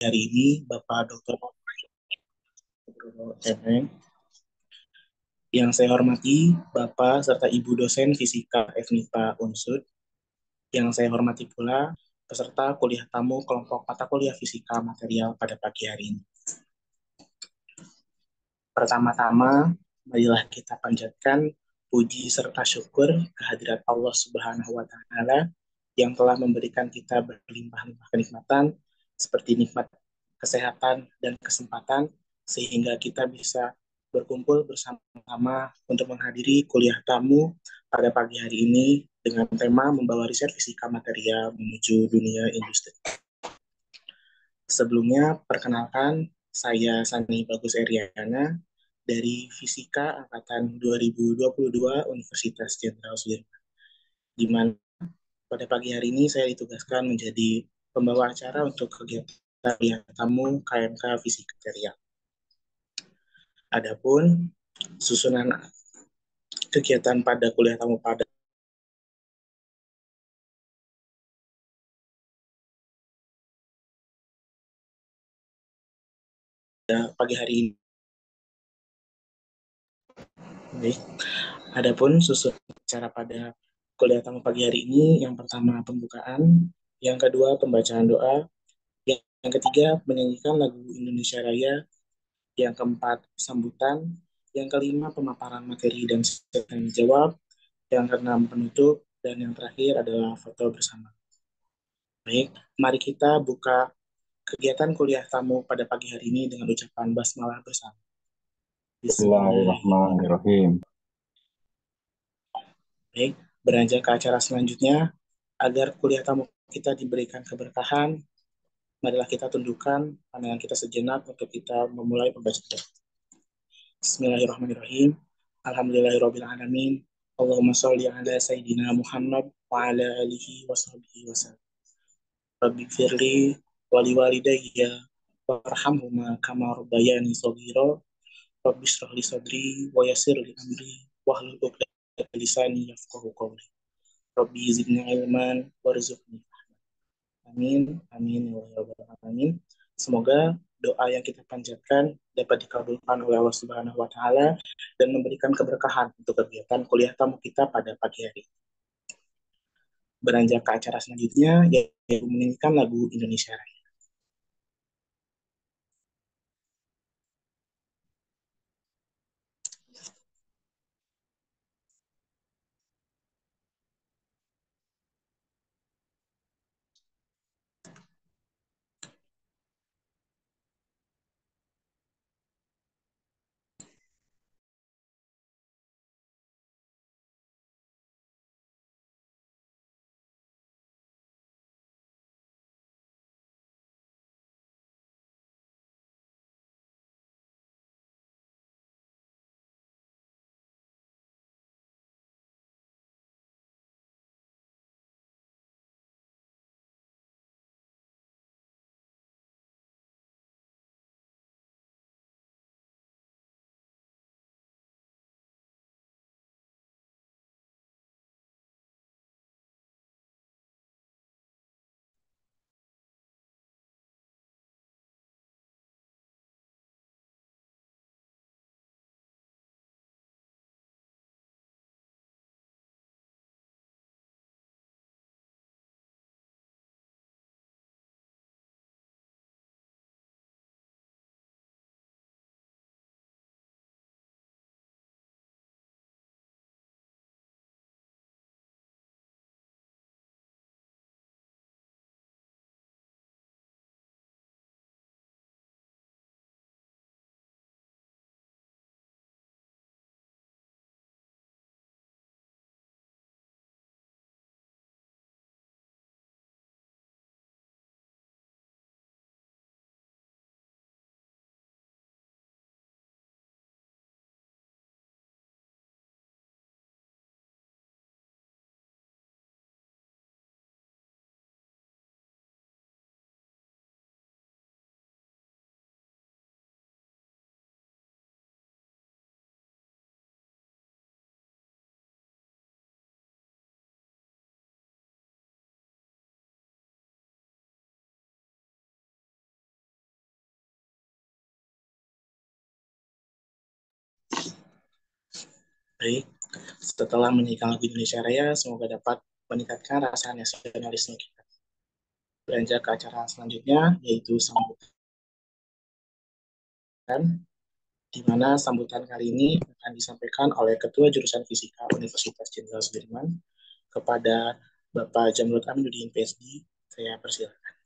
hari ini Bapak Dr. MM. Yang saya hormati Bapak serta Ibu dosen Fisika FMIPA Unsud. Yang saya hormati pula peserta kuliah tamu kelompok mata kuliah Fisika Material pada pagi hari ini. Pertama-tama, marilah kita panjatkan puji serta syukur kehadirat Allah Subhanahu wa taala yang telah memberikan kita berlimpah-limpah kenikmatan seperti nikmat kesehatan dan kesempatan sehingga kita bisa berkumpul bersama-sama untuk menghadiri kuliah tamu pada pagi hari ini dengan tema membawa riset fisika material menuju dunia industri. Sebelumnya, perkenalkan, saya Sani Bagus Eriana dari Fisika Angkatan 2022 Universitas Jenderal Sudirman, di mana pada pagi hari ini saya ditugaskan menjadi pembawa acara untuk kegiatan kuliah tamu KMK Fisika Material. Adapun susunan kegiatan pada kuliah tamu pada pagi hari ini. Adapun susunan acara pada kuliah tamu pagi hari ini, yang pertama pembukaan, yang kedua pembacaan doa, yang ketiga menyanyikan lagu Indonesia Raya, yang keempat sambutan, yang kelima pemaparan materi dan tanya jawab, yang keenam penutup, dan yang terakhir adalah foto bersama. Baik, mari kita buka kegiatan kuliah tamu pada pagi hari ini dengan ucapan basmalah bersama. Bismillahirrahmanirrahim. Bismillahirrahmanirrahim. Baik, beranjak ke acara selanjutnya, agar kuliah tamu kita diberikan keberkahan, marilah kita tundukkan pandangan kita sejenak untuk kita memulai pembacaan. Bismillahirrahmanirrahim. Alhamdulillahirrahmanirrahim. Allahumma sholli ala Sayyidina Muhammad wa ala alihi wa sahbihi wa sallam. Rabbi firli wali walidayya warhamhuma kama rabbayani shaghira. Rabbi shrah li sadri wa yassir li amri wahlul 'uqdatam lisani yafqahu qawli. Rabbi zidni ilman warzuqni. Amin, amin, ya rabbal alamin. Semoga doa yang kita panjatkan dapat dikabulkan oleh Allah Subhanahu wa taala dan memberikan keberkahan untuk kegiatan kuliah tamu kita pada pagi hari. Beranjak ke acara selanjutnya yaitu menyanyikan lagu Indonesia Raya. Baik, setelah menyanyikan lagu Indonesia Raya, semoga dapat meningkatkan rasa nasionalisme kita. Beranjak ke acara selanjutnya, yaitu sambutan, di mana sambutan kali ini akan disampaikan oleh Ketua Jurusan Fisika Universitas Jenderal Sudirman kepada Bapak Jamrut Aminuddin PSD. Saya persilakan.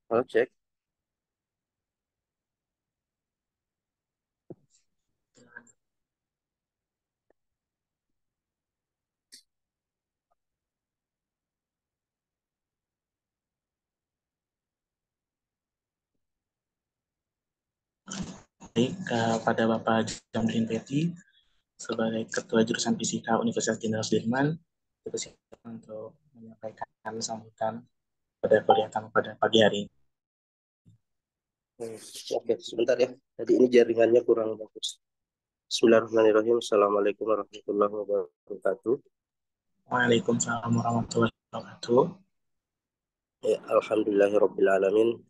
Halo, cek. Baik, kepada Bapak Jamrudin Peti, sebagai Ketua Jurusan Fisika Universitas Jenderal Sudirman, dipersilakan untuk menyampaikan sambutan pada kuliah pada pagi hari ini. Oke, sebentar ya. Tadi ini jaringannya kurang bagus. Bismillahirrahmanirrahim. Assalamualaikum warahmatullahi wabarakatuh. Waalaikumsalam warahmatullahi wabarakatuh. Ya, alhamdulillahirrabbilalamin.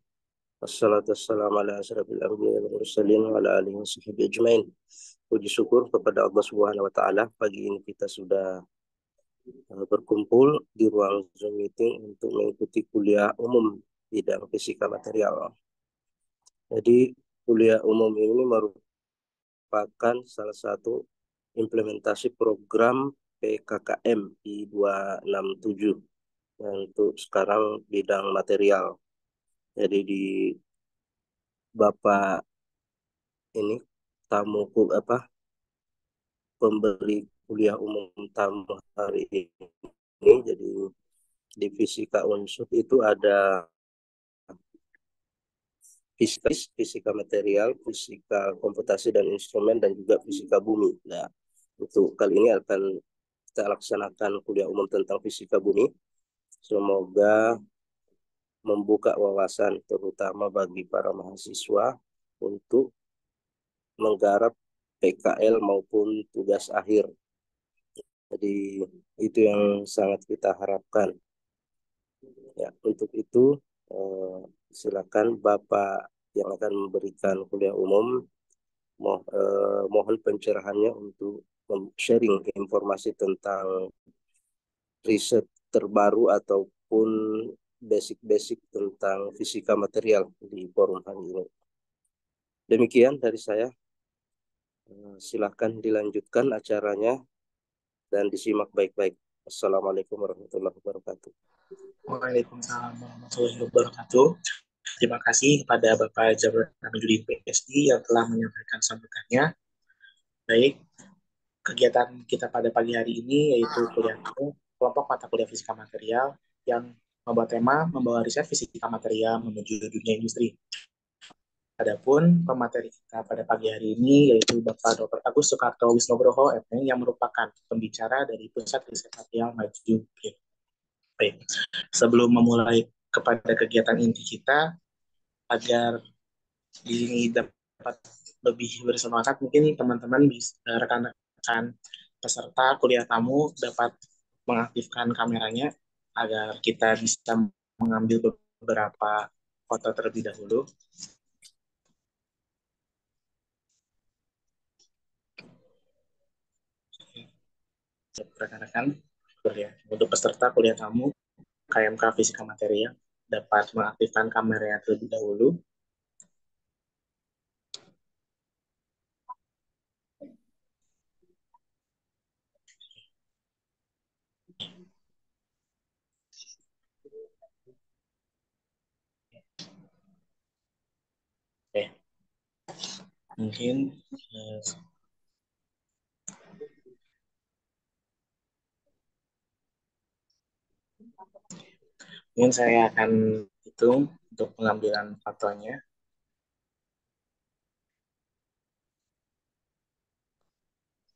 Wassalatu wassalamu ala asyrafil anbiya'i wal mursalin wa ala alihi wasahbihi ajmain. Puji syukur kepada Allah Subhanahu wa taala, pagi ini kita sudah berkumpul di ruang Zoom meeting untuk mengikuti kuliah umum bidang fisika material. Jadi kuliah umum ini merupakan salah satu implementasi program PKKM di 267 untuk sekarang bidang material. Jadi di Bapak ini tamu pemberi kuliah umum tamu hari ini, jadi di fisika unsur itu ada fisika, fisika material, fisika komputasi dan instrumen, dan juga fisika bumi. Nah, untuk kali ini akan kita laksanakan kuliah umum tentang fisika bumi. Semoga membuka wawasan terutama bagi para mahasiswa untuk menggarap PKL maupun tugas akhir. Jadi itu yang sangat kita harapkan. Ya, untuk itu silakan Bapak yang akan memberikan kuliah umum mohon pencerahannya untuk sharing informasi tentang riset terbaru ataupun basic-basic tentang fisika material di forum hari ini. Demikian dari saya. Silahkan dilanjutkan acaranya dan disimak baik-baik. Assalamualaikum warahmatullahi wabarakatuh. Waalaikumsalam warahmatullahi wabarakatuh. Terima kasih kepada Bapak Jabir Aminuddin PhD yang telah menyampaikan sambutannya. Baik, kegiatan kita pada pagi hari ini yaitu kuliah kelompok mata kuliah fisika material yang membawa tema membawa riset fisika material menuju dunia industri. Adapun pemateri kita pada pagi hari ini yaitu Bapak Dr. Agus Sukarto Wisnugroho, MM, yang merupakan pembicara dari Pusat Riset Material Maju. Baik, sebelum memulai kepada kegiatan inti kita, agar ini dapat lebih bersemangat, mungkin teman-teman bisa rekan-rekan peserta kuliah tamu dapat mengaktifkan kameranya agar kita bisa mengambil beberapa foto terlebih dahulu. Rekan-rekan untuk peserta kuliah tamu KMK Fisika Material dapat mengaktifkan kameranya terlebih dahulu. Oke, mungkin saya akan hitung untuk pengambilan fotonya.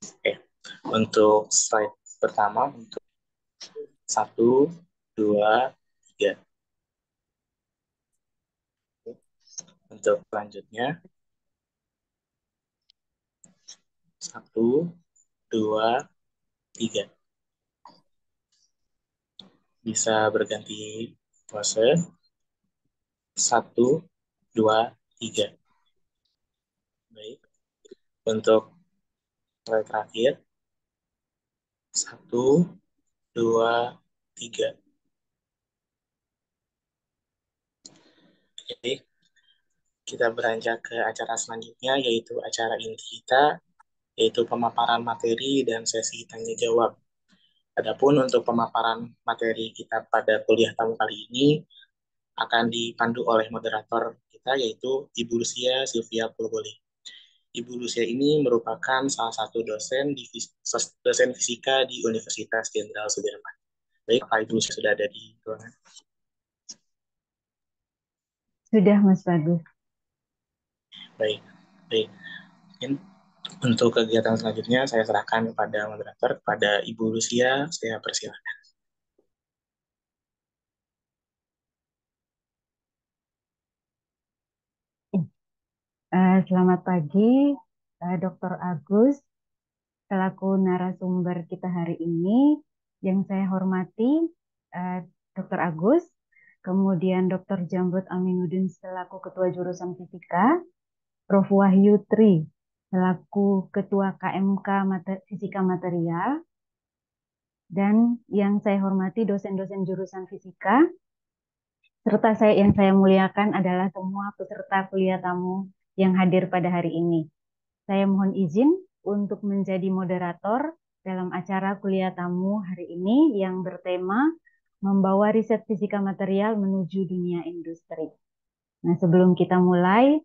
Oke, untuk slide pertama, untuk 1, 2, 3. Untuk selanjutnya, 1, 2, 3. Bisa berganti pose. 1, 2, 3. Baik. Untuk slide terakhir, 1, 2, 3. Jadi, kita beranjak ke acara selanjutnya, yaitu acara inti kita, yaitu pemaparan materi dan sesi tanya jawab. Adapun untuk pemaparan materi kita pada kuliah tamu kali ini akan dipandu oleh moderator kita, yaitu Ibu Lucia Sylvia Purwoli. Ibu Lucia ini merupakan salah satu dosen fisika di Universitas Jenderal Sudirman. Baik, Pak Ibu Lucia sudah ada di ruangan? Sudah, Mas Bagus. Baik, baik. Mungkin untuk kegiatan selanjutnya saya serahkan kepada moderator, kepada Ibu Lucia. Saya persilakan. Selamat pagi, Dr. Agus, selaku narasumber kita hari ini. Yang saya hormati, Dr. Agus, kemudian Dr. Jambut Aminuddin selaku Ketua Jurusan Fisika, Prof. Wahyu Tri selaku Ketua KMK Fisika Material, dan yang saya hormati dosen-dosen jurusan fisika, serta yang saya muliakan adalah semua peserta kuliah tamu yang hadir pada hari ini. Saya mohon izin untuk menjadi moderator dalam acara kuliah tamu hari ini yang bertema membawa riset fisika material menuju dunia industri. Nah, sebelum kita mulai,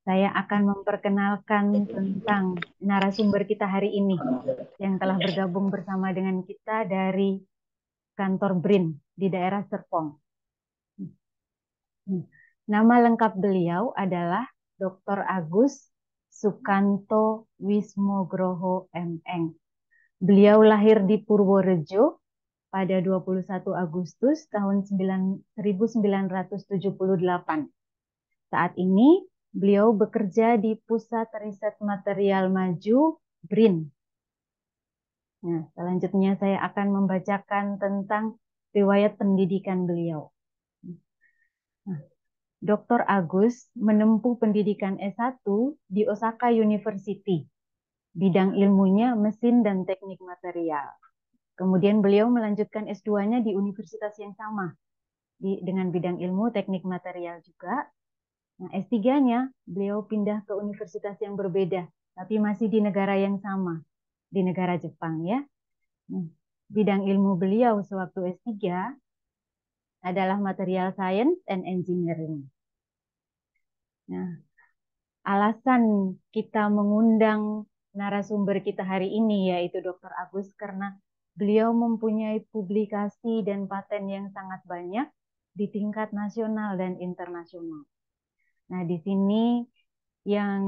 saya akan memperkenalkan tentang narasumber kita hari ini yang telah bergabung bersama dengan kita dari kantor BRIN di daerah Serpong. Nama lengkap beliau adalah Dr. Agus Sukanto Wismogroho, MM. Beliau lahir di Purworejo pada 21 Agustus tahun 1978. Saat ini beliau bekerja di Pusat Riset Material Maju BRIN. Nah, selanjutnya saya akan membacakan tentang riwayat pendidikan beliau. Nah, Dr. Agus menempuh pendidikan S1 di Osaka University. Bidang ilmunya mesin dan teknik material. Kemudian beliau melanjutkan S2-nya di universitas yang sama, dengan bidang ilmu teknik material juga. Nah, S3-nya beliau pindah ke universitas yang berbeda, tapi masih di negara yang sama, di negara Jepang ya. Nah, bidang ilmu beliau sewaktu S3 adalah Material Science and Engineering. Nah, alasan kita mengundang narasumber kita hari ini yaitu Dr. Agus karena beliau mempunyai publikasi dan paten yang sangat banyak di tingkat nasional dan internasional. Nah, di sini yang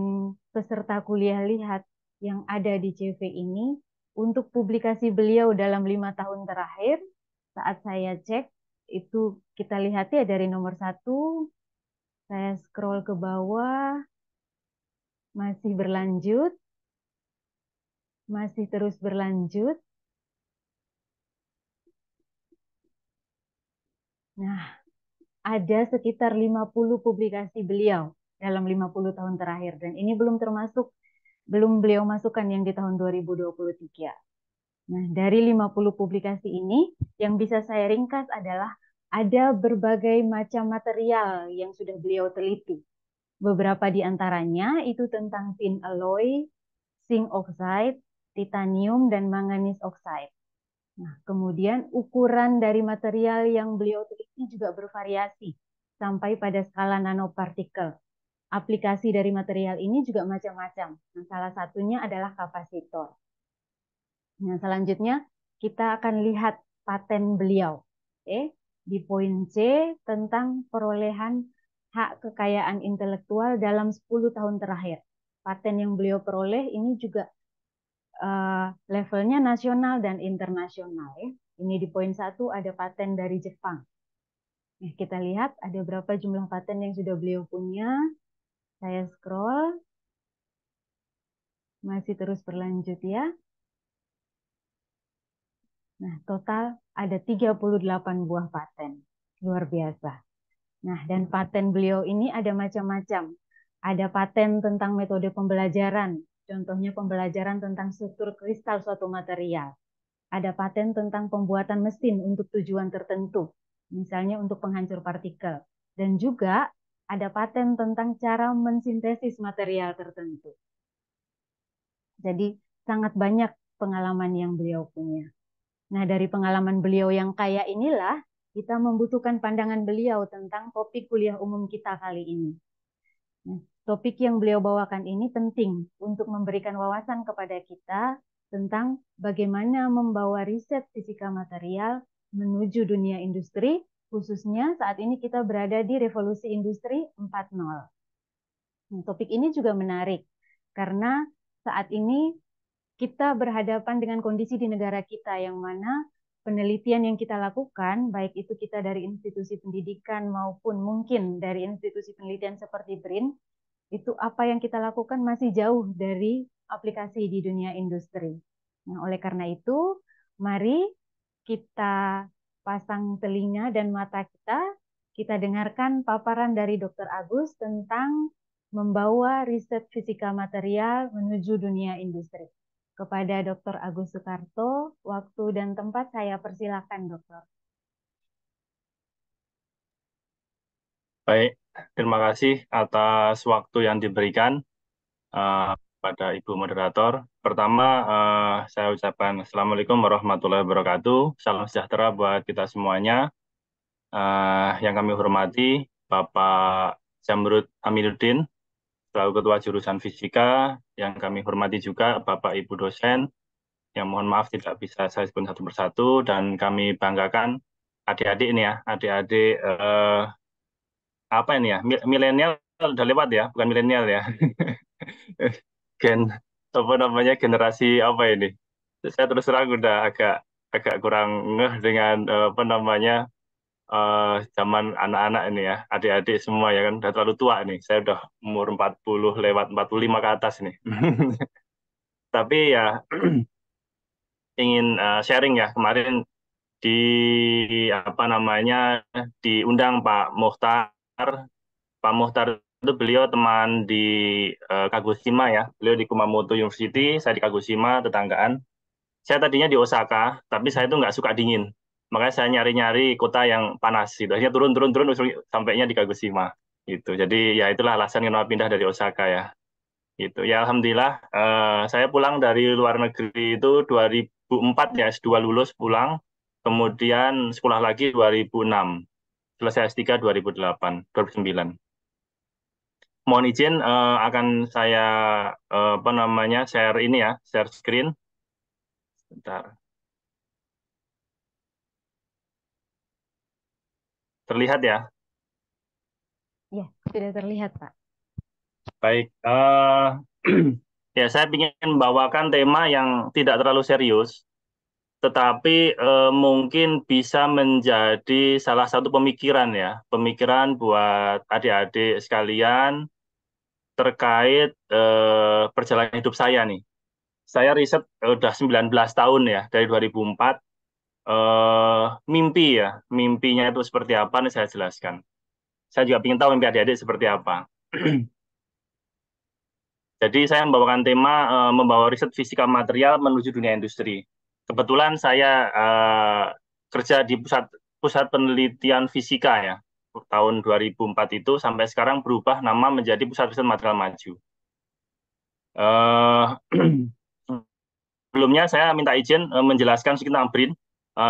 peserta kuliah lihat yang ada di CV ini untuk publikasi beliau dalam 5 tahun terakhir, saat saya cek itu kita lihat ya dari nomor 1, saya scroll ke bawah, masih berlanjut, masih terus berlanjut. Nah, ada sekitar 50 publikasi beliau dalam 50 tahun terakhir. Dan ini belum beliau masukkan yang di tahun 2023. Nah, dari 50 publikasi ini, yang bisa saya ringkas adalah ada berbagai macam material yang sudah beliau teliti. Beberapa di antaranya itu tentang tin alloy, zinc oxide, titanium, dan manganese oxide. Nah, kemudian ukuran dari material yang beliau teliti juga bervariasi sampai pada skala nanopartikel. Aplikasi dari material ini juga macam-macam. Nah, salah satunya adalah kapasitor. Nah, selanjutnya kita akan lihat paten beliau. Oke, di poin C tentang perolehan hak kekayaan intelektual dalam 10 tahun terakhir. Paten yang beliau peroleh ini juga levelnya nasional dan internasional. Ya. Ini di poin 1 ada paten dari Jepang. Nah, kita lihat ada berapa jumlah paten yang sudah beliau punya. Saya scroll. Masih terus berlanjut ya. Nah, total ada 38 buah paten. Luar biasa. Nah, dan paten beliau ini ada macam-macam. Ada paten tentang metode pembelajaran. Contohnya pembelajaran tentang struktur kristal suatu material. Ada paten tentang pembuatan mesin untuk tujuan tertentu. Misalnya untuk penghancur partikel. Dan juga ada paten tentang cara mensintesis material tertentu. Jadi sangat banyak pengalaman yang beliau punya. Nah, dari pengalaman beliau yang kaya inilah kita membutuhkan pandangan beliau tentang topik kuliah umum kita kali ini. Nah, topik yang beliau bawakan ini penting untuk memberikan wawasan kepada kita tentang bagaimana membawa riset fisika material menuju dunia industri, khususnya saat ini kita berada di revolusi industri 4.0. Nah, topik ini juga menarik karena saat ini kita berhadapan dengan kondisi di negara kita yang mana penelitian yang kita lakukan, baik itu kita dari institusi pendidikan maupun mungkin dari institusi penelitian seperti BRIN, itu apa yang kita lakukan masih jauh dari aplikasi di dunia industri. Nah, oleh karena itu, mari kita pasang telinga dan mata kita dengarkan paparan dari Dr. Agus tentang membawa riset fisika material menuju dunia industri. Kepada Dr. Agus Sukarto, waktu dan tempat saya persilakan, Dokter. Baik, terima kasih atas waktu yang diberikan pada Ibu Moderator. Pertama, saya ucapkan Assalamualaikum warahmatullahi wabarakatuh. Salam sejahtera buat kita semuanya. Yang kami hormati, Bapak Zamrud Aminuddin, selaku Ketua Jurusan Fisika. Yang kami hormati juga Bapak Ibu dosen, yang mohon maaf tidak bisa saya sebut satu persatu, dan kami banggakan adik-adik ini ya, adik-adik apa ini ya, milenial udah lewat ya, bukan milenial ya. Gen apa namanya, generasi apa ini, saya terus terang udah agak agak kurang ngeh dengan apa namanya zaman anak-anak ini ya, adik-adik semua ya kan udah terlalu tua nih. Saya udah umur 40 lewat 45 ke atas nih. Tapi ya ingin sharing ya, kemarin di apa namanya diundang Pak Muhtar. Pak Muhtar itu beliau teman di Kagoshima ya. Beliau di Kumamoto University, saya di Kagoshima, tetanggaan. Saya tadinya di Osaka, tapi saya itu nggak suka dingin. Makanya saya nyari-nyari kota yang panas gitu. Akhirnya turun sampainya di Kagoshima gitu. Jadi ya itulah alasan kenapa pindah dari Osaka ya. Gitu. Ya alhamdulillah saya pulang dari luar negeri itu 2004 ya, S2 lulus pulang. Kemudian sekolah lagi 2006. Selesai S3 2008, 2009. Mohon izin akan saya apa namanya share ini ya, share screen. Bentar. Terlihat ya? Ya, sudah terlihat, Pak. Baik, ya saya ingin membawakan tema yang tidak terlalu serius, tetapi mungkin bisa menjadi salah satu pemikiran ya, pemikiran buat adik-adik sekalian terkait perjalanan hidup saya nih. Saya riset udah 19 tahun ya, dari 2004. Mimpi ya, mimpinya itu seperti apa nih saya jelaskan. Saya juga ingin tahu mimpi adik-adik seperti apa. Jadi saya membawakan tema membawa riset fisika material menuju dunia industri. Kebetulan saya kerja di pusat penelitian fisika ya. Tahun 2004 itu sampai sekarang berubah nama menjadi Pusat Riset Material Maju. Eh Sebelumnya saya minta izin menjelaskan sedikit tentang BRIN.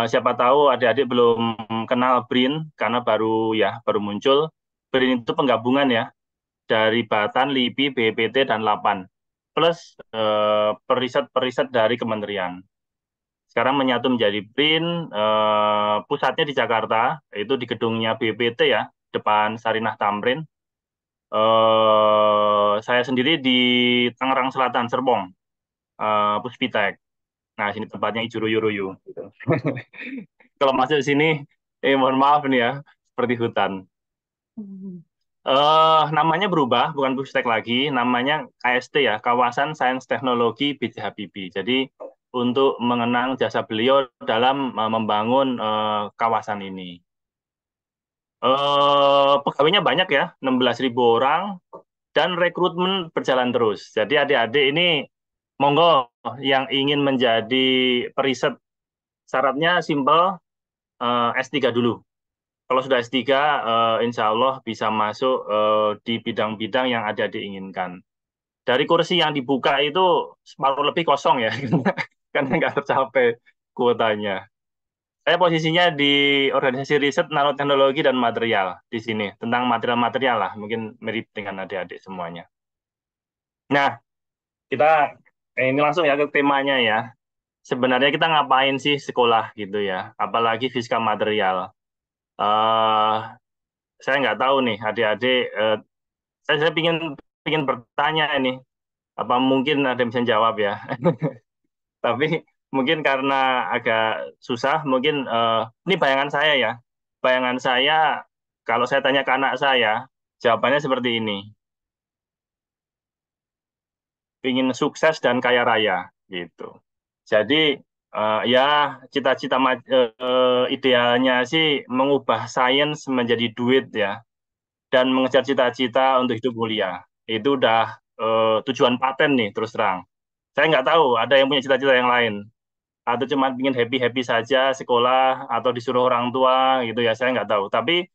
Siapa tahu adik-adik belum kenal BRIN karena baru muncul. BRIN itu penggabungan ya dari Batan, LIPI, BPT, dan LAPAN. Plus periset-periset dari kementerian. Sekarang menyatu menjadi BRIN, pusatnya di Jakarta, itu di gedungnya BPT ya, depan Sarinah Tamrin. Saya sendiri di Tangerang Selatan, Serpong, Puspitek. Nah, sini tempatnya Ijuruyu-ruyu. Gitu. Kalau masuk sini, mohon maaf nih ya, seperti hutan. Namanya berubah, bukan Pustek lagi, namanya KST ya, Kawasan Sains Teknologi B.J. Habibie. Jadi untuk mengenang jasa beliau dalam membangun kawasan ini. Pegawainya banyak ya, 16.000 orang, dan rekrutmen berjalan terus. Jadi adik-adik ini, monggo yang ingin menjadi periset, syaratnya simpel, S3 dulu. Kalau sudah S3, insya Allah bisa masuk di bidang-bidang yang adik-adik inginkan. Dari kursi yang dibuka itu separuh lebih kosong ya, karena nggak tercapai kuotanya. Saya posisinya di organisasi riset nanoteknologi dan material di sini, tentang material-material lah, mungkin mirip dengan adik-adik semuanya. Nah, kita ini langsung ya ke temanya ya. Sebenarnya kita ngapain sih sekolah gitu ya, apalagi fisika material. eh saya nggak tahu nih adik-adik. Saya pingin bertanya ini, apa mungkin ada yang bisa jawab ya? Tapi mungkin karena agak susah, mungkin ini bayangan saya ya. Bayangan saya kalau saya tanya ke anak saya, jawabannya seperti ini. Ingin sukses dan kaya raya gitu. Jadi ya cita-cita idealnya sih mengubah sains menjadi duit ya, dan mengejar cita-cita untuk hidup mulia. Itu udah tujuan paten nih terus terang. Saya nggak tahu ada yang punya cita-cita yang lain. Atau cuma ingin happy-happy saja sekolah atau disuruh orang tua gitu ya, saya nggak tahu. Tapi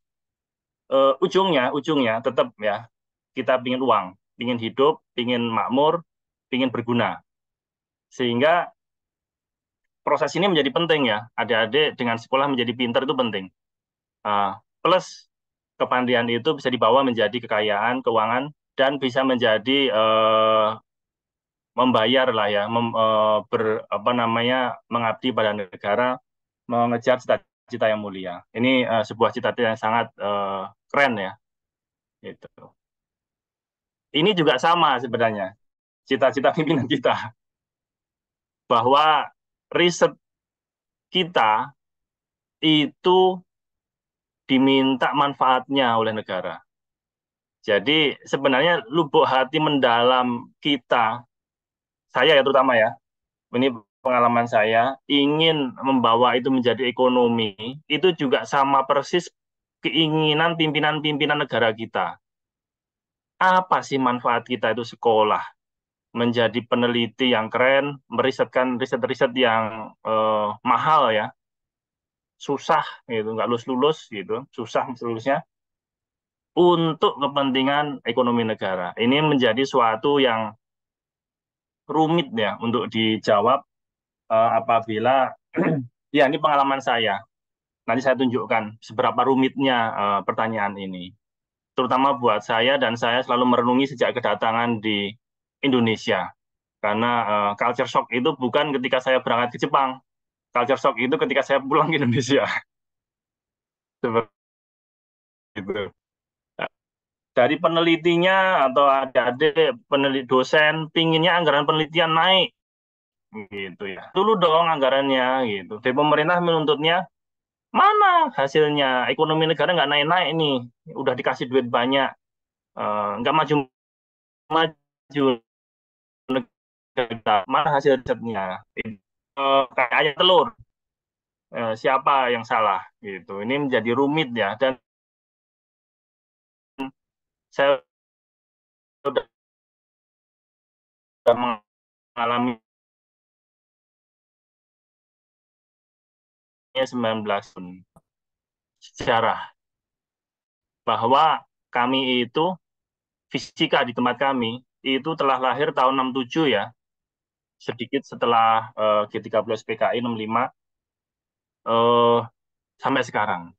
ujungnya tetap ya, kita pingin uang, pingin hidup, pingin makmur, pingin berguna. Sehingga proses ini menjadi penting ya. Adik-adik dengan sekolah menjadi pintar itu penting. Plus kepandaian itu bisa dibawa menjadi kekayaan, keuangan, dan bisa menjadi membayar lah ya, apa namanya, mengabdi pada negara, mengejar cita-cita yang mulia. Ini sebuah cita-cita yang sangat keren ya. Gitu. Ini juga sama sebenarnya cita-cita pimpinan kita, bahwa riset kita itu diminta manfaatnya oleh negara. Jadi sebenarnya lubuk hati mendalam kita, saya ya terutama ya, ini pengalaman saya, ingin membawa itu menjadi ekonomi, itu juga sama persis keinginan pimpinan-pimpinan negara kita. Apa sih manfaat kita itu sekolah, menjadi peneliti yang keren, merisetkan riset-riset yang mahal ya, susah gitu, nggak lulus-lulus gitu, susah lulusnya, untuk kepentingan ekonomi negara. Ini menjadi suatu yang rumit ya untuk dijawab apabila ya ini pengalaman saya. Nanti saya tunjukkan seberapa rumitnya pertanyaan ini. Terutama buat saya, dan saya selalu merenungi sejak kedatangan di Indonesia. Karena culture shock itu bukan ketika saya berangkat ke Jepang. Culture shock itu ketika saya pulang ke Indonesia. Seperti itu. Dari penelitinya atau adik-adik peneliti dosen pinginnya anggaran penelitian naik gitu ya. Dulu dong anggarannya gitu. Dari pemerintah menuntutnya, mana hasilnya? Ekonomi negara nggak naik-naik nih. Udah dikasih duit banyak, nggak maju-maju negara. Mana hasil risetnya? Kayak ayam telur. Siapa yang salah gitu. Ini menjadi rumit ya, dan saya sudah mengalami 19 tahun sejarah bahwa kami itu fisika di tempat kami itu telah lahir tahun 67 ya, sedikit setelah G30 PKI 65 sampai sekarang.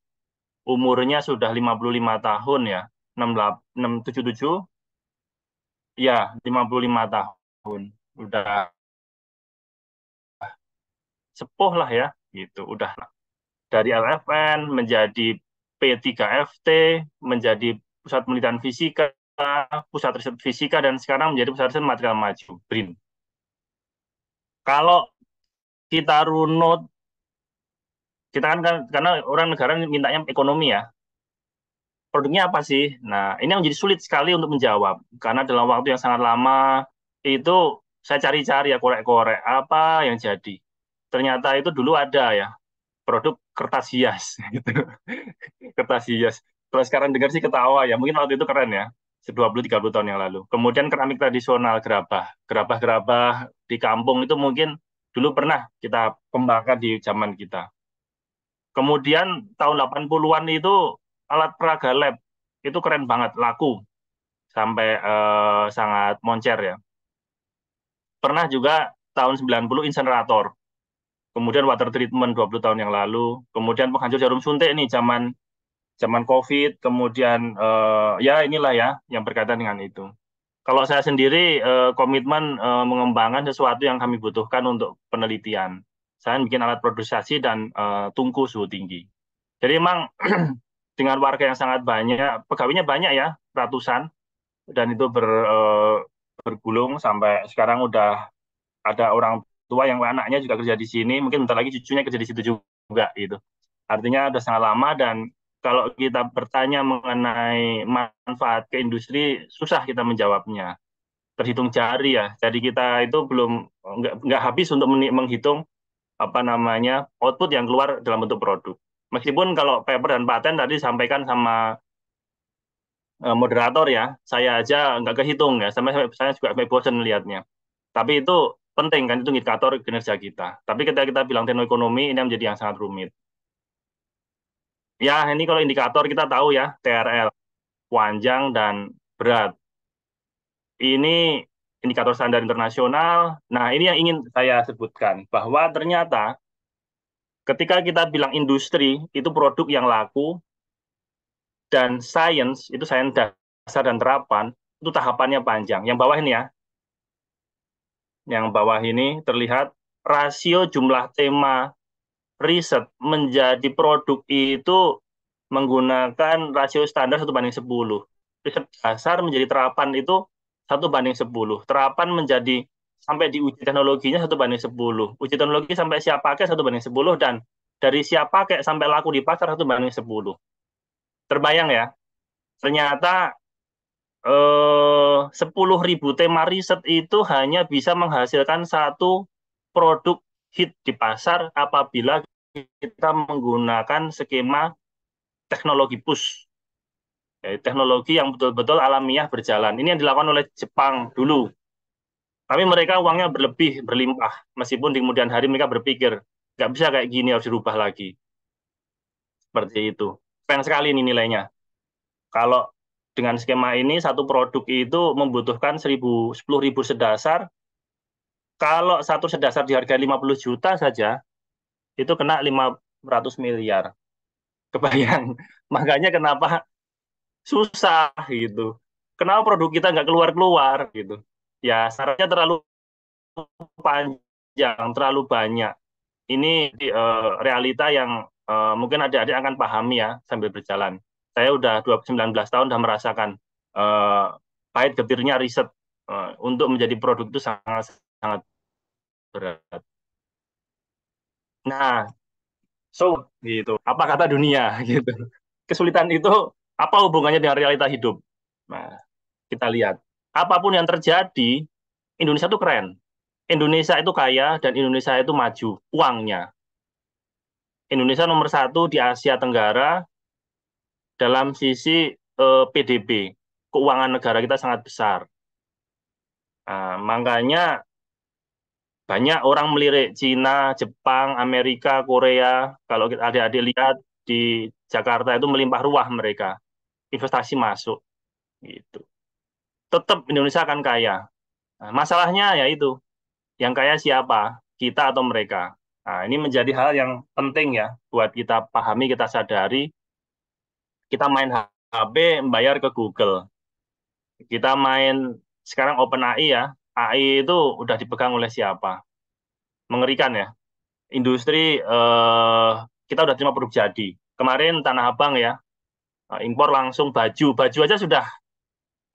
Umurnya sudah 55 tahun ya, 677 ya, 55 tahun. Udah sepuh lah ya, gitu. Udah dari LFN menjadi P3FT, menjadi Pusat Penelitian Fisika, Pusat Riset Fisika, dan sekarang menjadi Pusat Riset Material Maju, BRIN. Kalau kita runut, kita kan karena orang negara mintanya ekonomi ya, produknya apa sih? Nah, ini yang menjadi sulit sekali untuk menjawab, karena dalam waktu yang sangat lama itu saya cari-cari ya, korek-korek apa yang jadi. Ternyata itu dulu ada ya, produk kertas hias gitu. Kertas hias. Kalau sekarang dengar sih ketawa ya, mungkin waktu itu keren ya, 20-30 tahun yang lalu. Kemudian keramik tradisional, gerabah. Gerabah-gerabah di kampung itu mungkin dulu pernah kita kembangkan di zaman kita. Kemudian tahun 80-an itu alat peraga lab, itu keren banget, laku. Sampai sangat moncer ya. Pernah juga tahun 90 insenerator. Kemudian water treatment 20 tahun yang lalu. Kemudian penghancur jarum suntik nih zaman COVID, kemudian ya inilah ya yang berkaitan dengan itu. Kalau saya sendiri komitmen mengembangkan sesuatu yang kami butuhkan untuk penelitian. Saya bikin alat produksi dan tungku suhu tinggi. Jadi memang dengan warga yang sangat banyak, pegawainya banyak ya, ratusan, dan itu bergulung sampai sekarang udah ada orang tua yang anaknya juga kerja di sini, mungkin bentar lagi cucunya kerja di situ juga gitu. Artinya udah sangat lama, dan kalau kita bertanya mengenai manfaat ke industri, susah kita menjawabnya. Terhitung jari ya. Jadi kita itu belum nggak habis untuk menghitung apa namanya output yang keluar dalam bentuk produk. Meskipun kalau paper dan paten tadi disampaikan sama moderator ya, saya aja nggak kehitung ya, saya juga sampai bosan melihatnya. Tapi itu penting kan, itu indikator kinerja kita. Tapi ketika kita bilang teknoekonomi, ini menjadi yang sangat rumit. Ya, ini kalau indikator kita tahu ya, TRL, panjang dan berat. Ini indikator standar internasional. Nah, ini yang ingin saya sebutkan, bahwa ternyata ketika kita bilang industri, itu produk yang laku, dan sains, itu sains dasar dan terapan, itu tahapannya panjang. Yang bawah ini ya, yang bawah ini terlihat rasio jumlah tema riset menjadi produk itu menggunakan rasio standar 1:10. Riset dasar menjadi terapan itu 1:10. Terapan menjadi sampai diuji teknologinya 1:10. Uji teknologi sampai siap pakai 1:10, dan dari siap pakai sampai laku di pasar 1:10. Terbayang ya, ternyata 10.000 tema riset itu hanya bisa menghasilkan satu produk hit di pasar apabila kita menggunakan skema teknologi push. Teknologi yang betul-betul alamiah berjalan. Ini yang dilakukan oleh Jepang dulu. Tapi mereka uangnya berlebih, berlimpah. Meskipun di kemudian hari mereka berpikir, nggak bisa kayak gini, harus dirubah lagi. Seperti itu. Keren sekali ini nilainya. Kalau dengan skema ini, satu produk itu membutuhkan 10.000 sedasar. Kalau satu sedasar dihargai 50 juta saja, itu kena 500 miliar. Kebayang. Makanya kenapa susah gitu. Kenapa produk kita nggak keluar-keluar gitu. Ya, syaratnya terlalu panjang, terlalu banyak. Ini realita yang mungkin adik-adik akan pahami ya sambil berjalan. Saya udah 19 tahun udah merasakan pahit getirnya riset untuk menjadi produk itu sangat sangat berat. Nah, so gitu. Apa kata dunia gitu. Kesulitan itu apa hubungannya dengan realita hidup? Nah, kita lihat. Apapun yang terjadi, Indonesia itu keren. Indonesia itu kaya dan Indonesia itu maju uangnya. Indonesia nomor 1 di Asia Tenggara dalam sisi PDB. Keuangan negara kita sangat besar. Nah, makanya banyak orang melirik Cina, Jepang, Amerika, Korea. Kalau adik-adik lihat di Jakarta itu melimpah ruah mereka. Investasi masuk. Gitu. Tetap Indonesia akan kaya. Nah, masalahnya yaitu, yang kaya siapa? Kita atau mereka? Nah, ini menjadi hal yang penting ya buat kita pahami, kita sadari. Kita main HP, membayar ke Google. Kita main sekarang OpenAI ya. AI itu udah dipegang oleh siapa? Mengerikan ya. Industri kita udah terima produk jadi. Kemarin Tanah Abang ya, impor langsung baju. Baju aja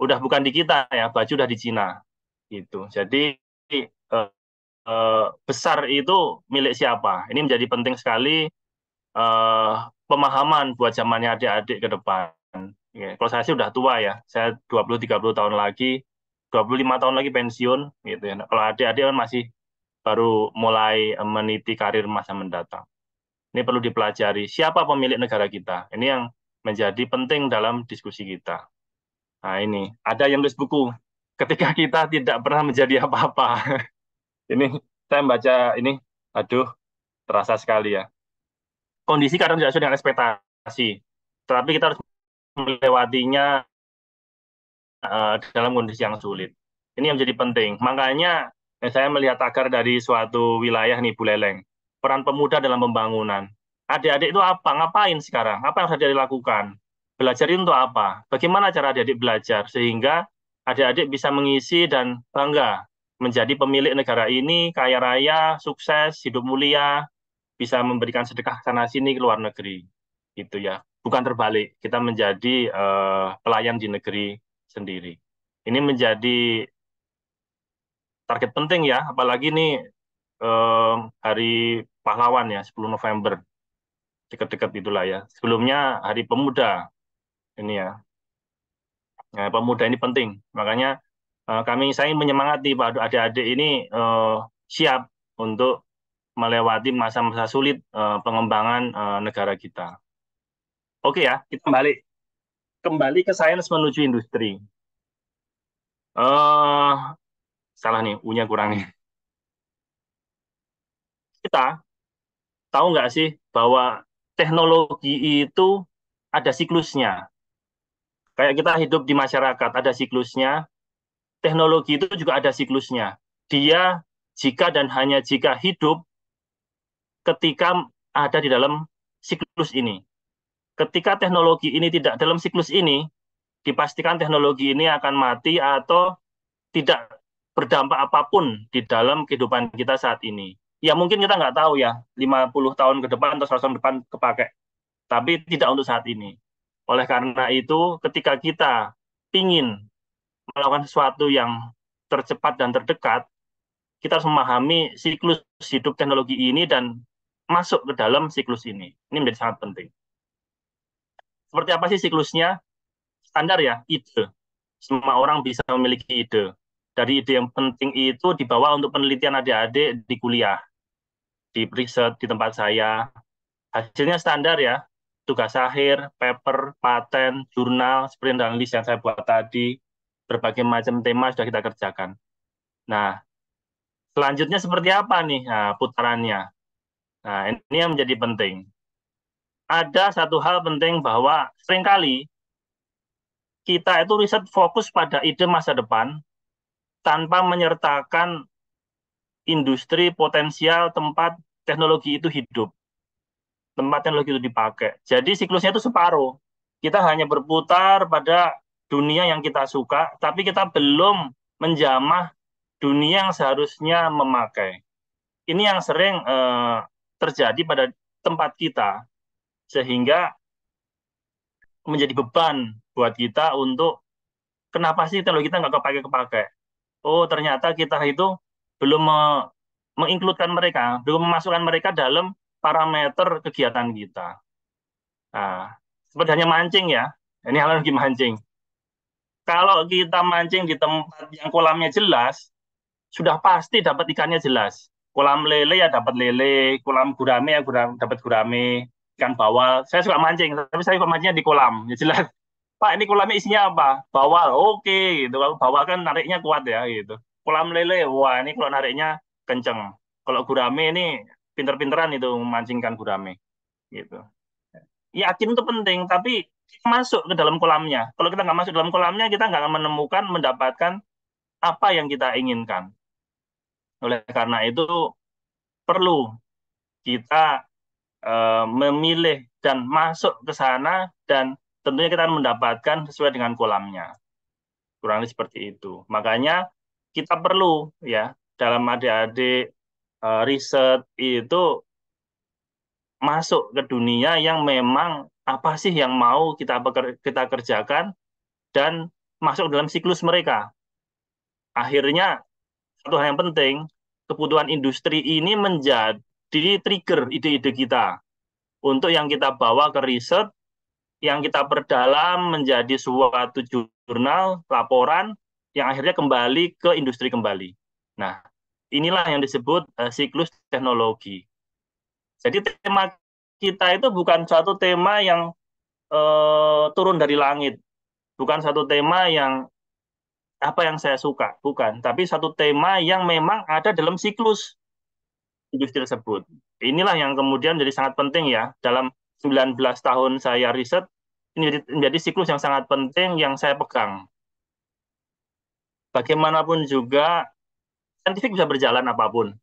udah bukan di kita ya, baju udah di Cina. Gitu. Jadi besar itu milik siapa? Ini menjadi penting sekali pemahaman buat zamannya adik-adik ke depan. Ya, kalau saya sih udah tua ya, saya 20-30 tahun lagi, 25 tahun lagi pensiun, gitu ya. Nah, kalau adik-adik kan masih baru mulai meniti karir masa mendatang. Ini perlu dipelajari, siapa pemilik negara kita. Ini yang menjadi penting dalam diskusi kita. Nah ini, ada yang tulis buku, ketika kita tidak pernah menjadi apa-apa. Ini, saya baca ini, aduh, terasa sekali ya. Kondisi kadang tidak sesuai dengan ekspektasi, tetapi kita harus melewatinya dalam kondisi yang sulit. Ini yang menjadi penting. Makanya saya melihat tagar dari suatu wilayah nih, Buleleng. Peran pemuda dalam pembangunan. Adik-adik itu apa? Ngapain sekarang? Apa yang harus dilakukan? Belajar itu untuk apa? Bagaimana cara adik-adik belajar? Sehingga adik-adik bisa mengisi dan bangga menjadi pemilik negara ini, kaya raya, sukses, hidup mulia, bisa memberikan sedekah sana-sini ke luar negeri. Gitu ya. Bukan terbalik. Kita menjadi pelayan di negeri sendiri. Ini menjadi target penting ya, apalagi nih Hari Pahlawan ya, 10 November. Dekat-dekat itulah ya. Sebelumnya Hari Pemuda. Ini ya. Nah, pemuda ini penting. Makanya saya menyemangati Pak adik-adik ini siap untuk melewati masa-masa sulit pengembangan negara kita. Oke ya, kita kembali ke sains menuju industri. Salah nih, U-nya kurang nih. Kita tahu nggak sih bahwa teknologi itu ada siklusnya. Kayak kita hidup di masyarakat, ada siklusnya. Teknologi itu juga ada siklusnya. Dia jika dan hanya jika hidup ketika ada di dalam siklus ini. Ketika teknologi ini tidak dalam siklus ini, dipastikan teknologi ini akan mati atau tidak berdampak apapun di dalam kehidupan kita saat ini. Ya mungkin kita nggak tahu ya, 50 tahun ke depan atau 100 tahun ke depan kepakai. Tapi tidak untuk saat ini. Oleh karena itu, ketika kita ingin melakukan sesuatu yang tercepat dan terdekat, kita harus memahami siklus hidup teknologi ini dan masuk ke dalam siklus ini. Ini menjadi sangat penting. Seperti apa sih siklusnya? Standar ya, ide. Semua orang bisa memiliki ide. Dari ide yang penting itu dibawa untuk penelitian adik-adik di kuliah, di riset, di tempat saya. Hasilnya standar ya, tugas akhir, paper, paten, jurnal, sprint analis yang saya buat tadi, berbagai macam tema sudah kita kerjakan. Nah, selanjutnya seperti apa nih putarannya? Nah, ini yang menjadi penting. Ada satu hal penting bahwa seringkali kita itu riset fokus pada ide masa depan tanpa menyertakan industri potensial tempat teknologi itu hidup, tempat teknologi itu dipakai. Jadi siklusnya itu separuh. Kita hanya berputar pada dunia yang kita suka, tapi kita belum menjamah dunia yang seharusnya memakai. Ini yang sering terjadi pada tempat kita, sehingga menjadi beban buat kita untuk kenapa sih teknologi kita nggak kepake-kepake. Oh, ternyata kita itu belum menginkludkan mereka, belum memasukkan mereka dalam parameter kegiatan kita. Nah, seperti hanya mancing ya, ini hal lagi mancing. Kalau kita mancing di tempat yang kolamnya jelas, sudah pasti dapat ikannya jelas. Kolam lele ya dapat lele, kolam gurame ya dapat gurame, ikan bawal. Saya suka mancing, tapi saya suka mancingnya di kolam. Ya jelas, Pak ini kolamnya isinya apa? Bawal, oke gitu. Kalau bawal kan nariknya kuat ya gitu. Kolam lele, wah ini kalau nariknya kenceng. Kalau gurame ini pinter-pinteran itu memancingkan gurame gitu. Yakin itu penting, tapi masuk ke dalam kolamnya. Kalau kita nggak masuk dalam kolamnya, kita nggak akan menemukan, mendapatkan apa yang kita inginkan. Oleh karena itu, perlu kita memilih dan masuk ke sana, dan tentunya kita akan mendapatkan sesuai dengan kolamnya. Kurang lebih seperti itu. Makanya kita perlu ya dalam adik-adik riset itu masuk ke dunia yang memang apa sih yang mau kita kerjakan dan masuk dalam siklus mereka. Akhirnya satu hal yang penting, kebutuhan industri ini menjadi trigger ide-ide kita untuk yang kita bawa ke riset, yang kita perdalam menjadi suatu jurnal, laporan, yang akhirnya kembali ke industri kembali. Nah, inilah yang disebut siklus teknologi. Jadi tema kita itu bukan suatu tema yang turun dari langit, bukan satu tema yang apa yang saya suka, bukan, tapi satu tema yang memang ada dalam siklus industri tersebut. Inilah yang kemudian jadi sangat penting ya, dalam 19 tahun saya riset, ini menjadi siklus yang sangat penting yang saya pegang. Bagaimanapun juga, saintifik bisa berjalan apapun,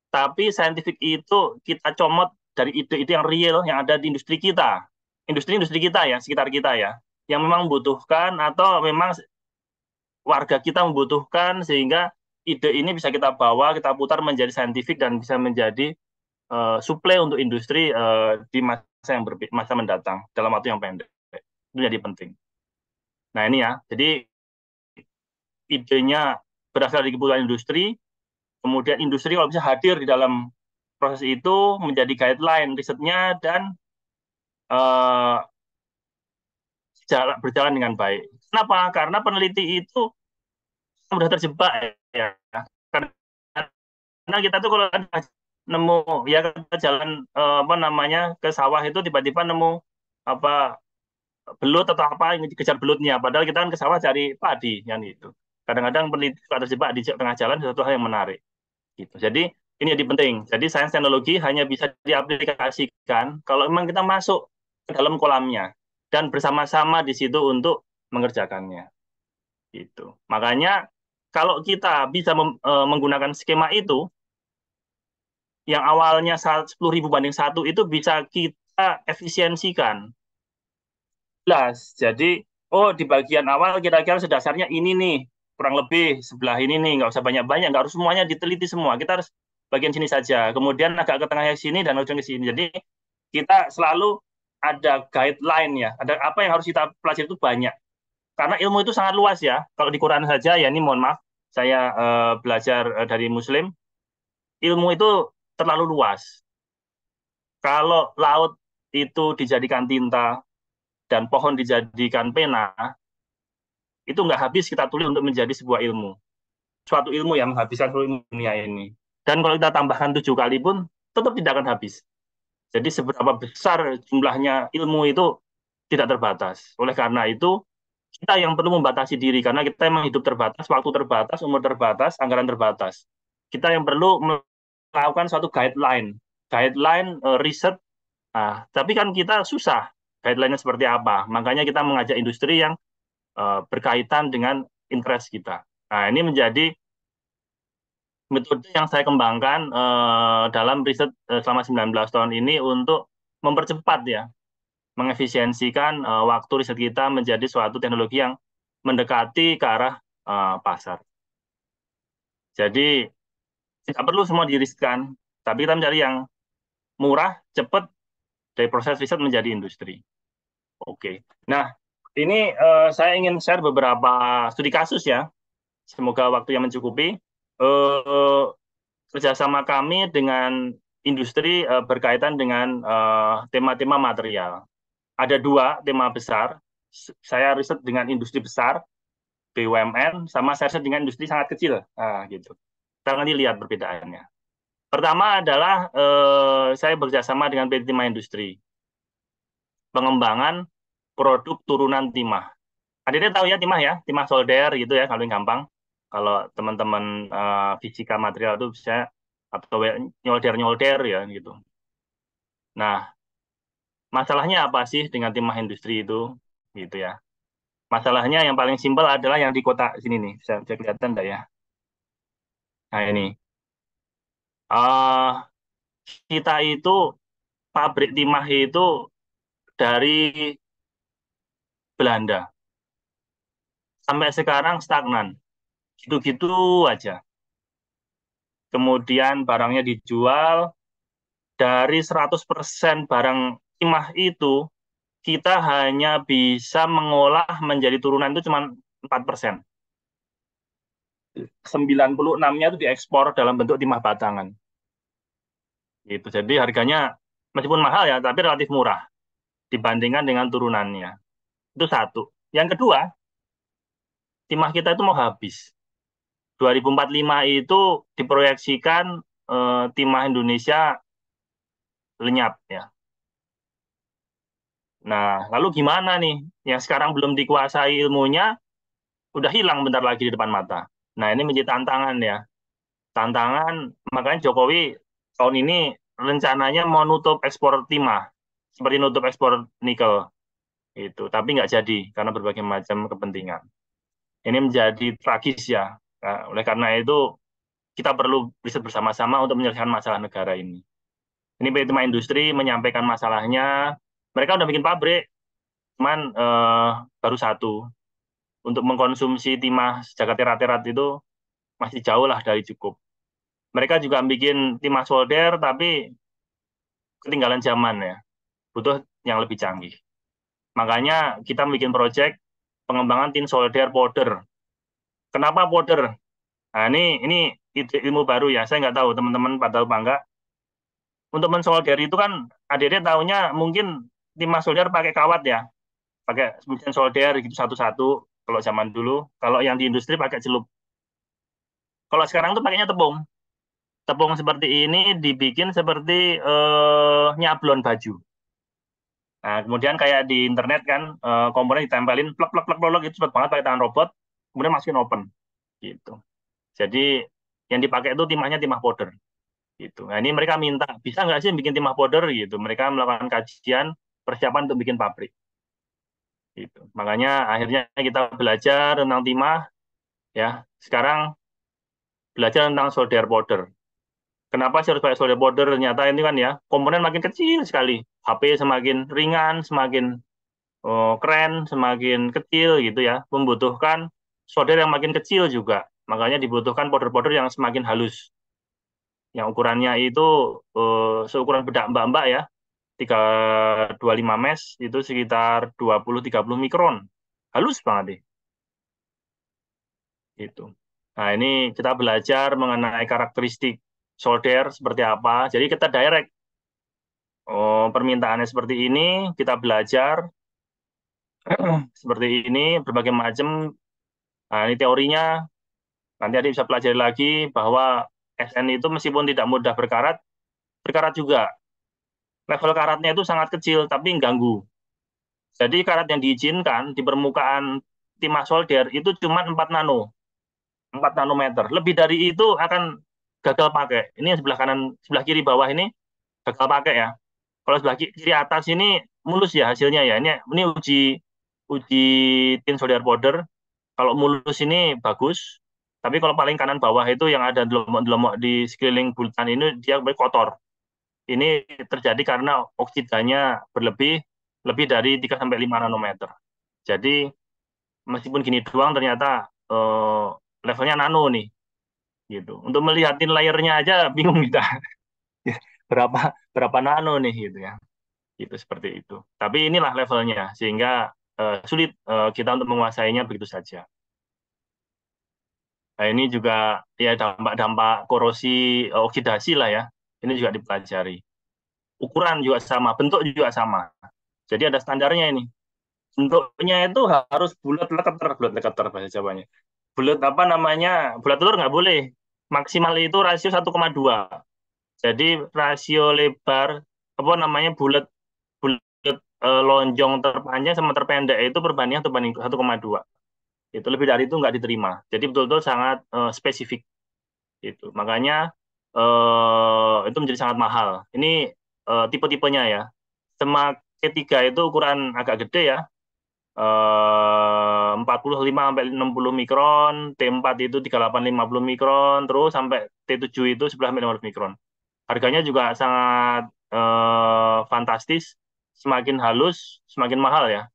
tapi saintifik itu kita comot dari ide-ide yang real yang ada di industri kita, industri-industri kita ya, sekitar kita ya, yang memang membutuhkan atau memang warga kita membutuhkan, sehingga ide ini bisa kita bawa, kita putar menjadi saintifik dan bisa menjadi suplai untuk industri di masa mendatang dalam waktu yang pendek. Itu jadi penting. Nah ini ya, jadi idenya berasal dari kebutuhan industri, kemudian industri kalau bisa hadir di dalam proses itu menjadi guideline risetnya dan berjalan dengan baik. Kenapa? Karena peneliti itu mudah terjebak ya. Karena kita tuh kalau nemu ya kita jalan apa namanya ke sawah itu tiba-tiba nemu apa belut atau apa yang dikejar belutnya, padahal kita kan ke sawah cari padi kan gitu. Kadang-kadang peneliti suka terjebak di tengah jalan sesuatu hal yang menarik gitu. Jadi ini jadi penting. Jadi sains teknologi hanya bisa diaplikasikan kalau memang kita masuk ke dalam kolamnya dan bersama-sama di situ untuk mengerjakannya gitu. Makanya kalau kita bisa menggunakan skema itu, yang awalnya 10.000 banding 1 itu bisa kita efisiensikan. Jadi, oh di bagian awal kira-kira sedasarnya ini nih, kurang lebih sebelah ini nih, nggak usah banyak-banyak, nggak harus semuanya diteliti semua. Kita harus bagian sini saja, kemudian agak ke tengahnya sini dan ujung ke sini. Jadi kita selalu ada guideline ya, ada apa yang harus kita pelajari itu banyak. Karena ilmu itu sangat luas ya. Kalau di Quran saja ya, ini mohon maaf, saya belajar dari Muslim. ilmu itu terlalu luas. Kalau laut itu dijadikan tinta dan pohon dijadikan pena, itu nggak habis kita tulis untuk menjadi sebuah ilmu. Suatu ilmu yang menghabiskan seluruh ilmu dunia ini. Dan kalau kita tambahkan 7 kali pun, tetap tidak akan habis. Jadi seberapa besar jumlahnya ilmu itu tidak terbatas. Oleh karena itu, kita yang perlu membatasi diri, karena kita memang hidup terbatas, waktu terbatas, umur terbatas, anggaran terbatas. Kita yang perlu melakukan suatu guideline riset. Nah, tapi kan kita susah guideline-nya seperti apa. Makanya kita mengajak industri yang berkaitan dengan interest kita. Nah, ini menjadi metode yang saya kembangkan dalam riset selama 19 tahun ini untuk mempercepat ya, mengefisiensikan waktu riset kita menjadi suatu teknologi yang mendekati ke arah pasar. Jadi tidak perlu semua diriskan, tapi kita mencari yang murah, cepat, dari proses riset menjadi industri. Oke. Nah, ini saya ingin share beberapa studi kasus ya. Semoga waktu yang mencukupi. Kerjasama kami dengan industri berkaitan dengan tema-tema material. Ada 2 tema besar. Saya riset dengan industri besar, BUMN, sama saya riset dengan industri sangat kecil. Nah, gitu. Kita nanti lihat perbedaannya. Pertama adalah saya bekerjasama dengan PT Timah Industri. Pengembangan produk turunan timah. Adik-adik tahu ya timah ya? Timah solder gitu ya, kalau yang gampang. Kalau teman-teman fisika material itu bisa atau nyolder-nyolder ya gitu. Nah, masalahnya apa sih dengan timah industri itu? Gitu ya. Masalahnya yang paling simpel adalah yang di kota sini nih. Bisa kelihatan enggak ya? Nah, ini. Kita itu pabrik timah itu dari Belanda. Sampai sekarang stagnan. Gitu-gitu aja. Kemudian barangnya dijual, dari 100% barang timah itu, kita hanya bisa mengolah menjadi turunan itu cuma 4%. 96-nya itu diekspor dalam bentuk timah batangan. Gitu. Jadi harganya meskipun mahal ya, tapi relatif murah dibandingkan dengan turunannya. Itu satu. Yang kedua, timah kita itu mau habis. 2045 itu diproyeksikan timah Indonesia lenyap ya. Nah, lalu gimana nih? Yang sekarang belum dikuasai ilmunya, udah hilang bentar lagi di depan mata. Nah, ini menjadi tantangan ya. Tantangan, makanya Jokowi tahun ini rencananya mau nutup ekspor timah, seperti nutup ekspor nikel. Itu, tapi nggak jadi karena berbagai macam kepentingan. Ini menjadi tragis ya. Nah, oleh karena itu, kita perlu riset bersama-sama untuk menyelesaikan masalah negara ini. Ini PT Timah Industri menyampaikan masalahnya. Mereka udah bikin pabrik, cuman baru 1. Untuk mengkonsumsi timah sejagat terat-terat itu masih jauh lah dari cukup. Mereka juga bikin timah solder, tapi ketinggalan zaman ya. Butuh yang lebih canggih. Makanya kita bikin proyek pengembangan tin solder powder. Kenapa powder? Nah, ini ilmu baru ya. Saya nggak tahu teman-teman pada tahu apa enggak. Untuk mensolder itu kan adik-adik tahunya mungkin timah solder pakai kawat ya. Pakai mesin solder gitu satu-satu kalau zaman dulu. Kalau yang di industri pakai celup. Kalau sekarang tuh pakainya tepung. Tepung seperti ini dibikin seperti nyablon baju. Nah, kemudian kayak di internet kan komponen ditempelin plek plek plek plek itu cepet banget pakai tangan robot, kemudian masukin open gitu. Jadi yang dipakai itu timahnya timah powder gitu. Nah, ini mereka minta bisa nggak sih bikin timah powder gitu. Mereka melakukan kajian persiapan untuk bikin pabrik gitu. Makanya akhirnya kita belajar tentang timah ya. Sekarang belajar tentang solder powder. Kenapa sih harus pakai solder powder? Ternyata ini kan ya komponen makin kecil sekali. HP semakin ringan, semakin keren, semakin kecil gitu ya. Membutuhkan solder yang makin kecil juga. Makanya dibutuhkan powder-powder yang semakin halus. Yang ukurannya itu seukuran bedak mbak-mbak ya. 325 mesh itu sekitar 20-30 mikron. Halus banget deh. Gitu. Nah, ini kita belajar mengenai karakteristik solder seperti apa. Jadi kita direct, permintaannya seperti ini, kita belajar seperti ini, berbagai macam. Nah, ini teorinya, nanti adik bisa pelajari lagi bahwa SN itu meskipun tidak mudah berkarat, berkarat juga. Level karatnya itu sangat kecil, tapi ganggu. Jadi karat yang diizinkan di permukaan timah solder itu cuma 4 nano. 4 nanometer. Lebih dari itu akan gagal pakai. Ini yang sebelah kanan, sebelah kiri bawah ini gagal pakai ya. Kalau sebelah kiri atas ini mulus ya hasilnya ya. Ini uji uji tin solder powder. Kalau mulus ini bagus. Tapi kalau paling kanan bawah itu yang ada delomok-delomok di sekeliling bulatan ini dia kotor. Ini terjadi karena oksidanya berlebih lebih dari 3 sampai 5 nanometer. Jadi meskipun gini doang ternyata levelnya nano nih gitu. Untuk melihatin layernya aja bingung kita. berapa berapa nano nih gitu ya. Gitu seperti itu. Tapi inilah levelnya sehingga sulit kita untuk menguasainya begitu saja. Nah, ini juga ya dampak-dampak korosi oksidasi lah ya. Ini juga dipelajari. Ukuran juga sama, bentuk juga sama. Jadi ada standarnya ini. Bentuknya itu harus bulat leketer bahasa Jawanya. Bulat apa namanya? Bulat telur nggak boleh. Maksimal itu rasio 1,2. Jadi rasio lebar apa namanya bulat bulat lonjong terpanjang sama terpendek itu perbandingan 1,2. Itu lebih dari itu nggak diterima. Jadi betul-betul sangat spesifik. Itu makanya itu menjadi sangat mahal. Ini tipe-tipenya ya. Semak ketiga itu ukuran agak gede ya. 45 sampai 60 mikron, T4 itu 38-50 mikron, terus sampai T7 itu 11 sampai 15 mikron. Harganya juga sangat fantastis, semakin halus semakin mahal ya,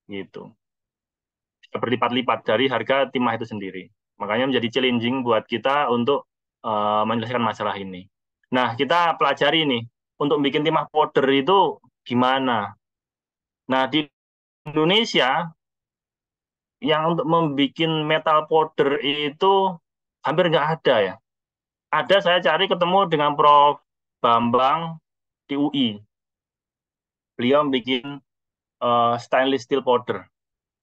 gitu. Berlipat-lipat dari harga timah itu sendiri. Makanya menjadi challenging buat kita untuk menyelesaikan masalah ini. Nah, kita pelajari nih, untuk bikin timah powder itu gimana. Nah, di Indonesia yang untuk membuat metal powder itu hampir nggak ada ya. Ada, saya cari ketemu dengan Prof. Bambang di UI. Beliau bikin stainless steel powder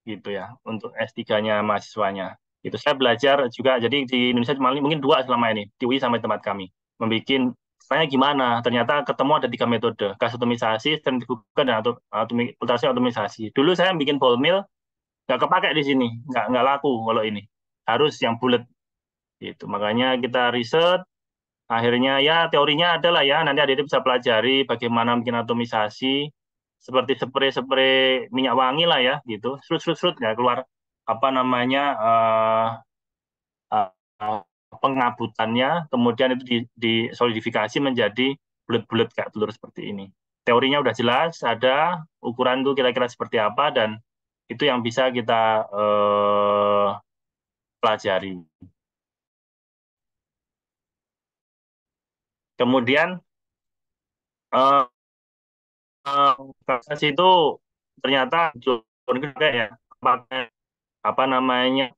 gitu ya untuk S3-nya mahasiswanya. Itu saya belajar juga, jadi di Indonesia cuma mungkin 2 selama ini, di UI sampai tempat kami. Membikin, caranya gimana? Ternyata ketemu ada 3 metode, gas atomisasi, sentrifuga, dan ultrasound atomisasi. Dulu saya bikin ball mill, nggak kepake di sini, nggak laku kalau ini. Harus yang bulat. Gitu. Makanya kita riset, akhirnya ya teorinya adalah ya, nanti adik-adik bisa pelajari bagaimana bikin atomisasi, seperti spray-spray minyak wangi lah ya, gitu. Serut-serut nggak keluar apa namanya pengabutannya, kemudian itu disolidifikasi menjadi bulat-bulat kayak telur seperti ini. Teorinya udah jelas, ada ukuran itu kira-kira seperti apa, dan itu yang bisa kita pelajari. Kemudian proses itu ternyata ya pakai apa namanya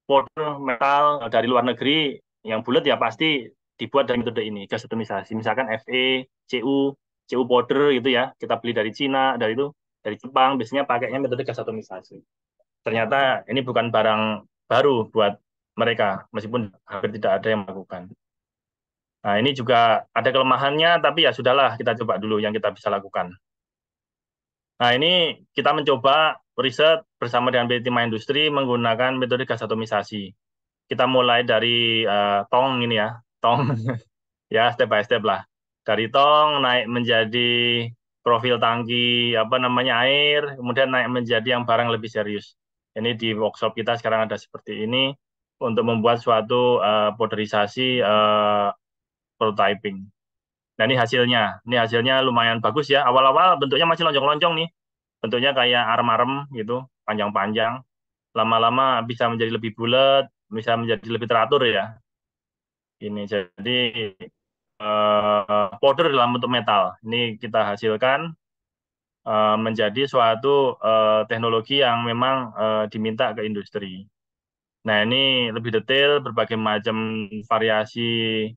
powder metal dari luar negeri yang bulat ya pasti dibuat dari metode ini, gas atomisasi. Misalkan Fe, Cu, Cu powder gitu ya, kita beli dari Cina, dari itu dari Jepang, biasanya pakainya metode gas atomisasi. Ternyata ini bukan barang baru buat mereka, meskipun hampir tidak ada yang melakukan. Nah, ini juga ada kelemahannya, tapi ya sudahlah, kita coba dulu yang kita bisa lakukan. Nah, ini kita mencoba riset bersama dengan PT Timah Industri menggunakan metode gas atomisasi. Kita mulai dari tong ini ya, tong ya step by step lah. Dari tong naik menjadi profil tangki apa namanya air, kemudian naik menjadi yang barang lebih serius. Ini di workshop kita sekarang ada seperti ini untuk membuat suatu powderisasi prototyping. Nah, ini hasilnya. Ini hasilnya lumayan bagus ya. Awal-awal bentuknya masih lonjong-lonjong nih. Bentuknya kayak arem-arem gitu, panjang-panjang. Lama-lama bisa menjadi lebih bulat, bisa menjadi lebih teratur ya. Ini jadi powder dalam bentuk metal. Ini kita hasilkan menjadi suatu teknologi yang memang diminta ke industri. Nah, ini lebih detail, berbagai macam variasi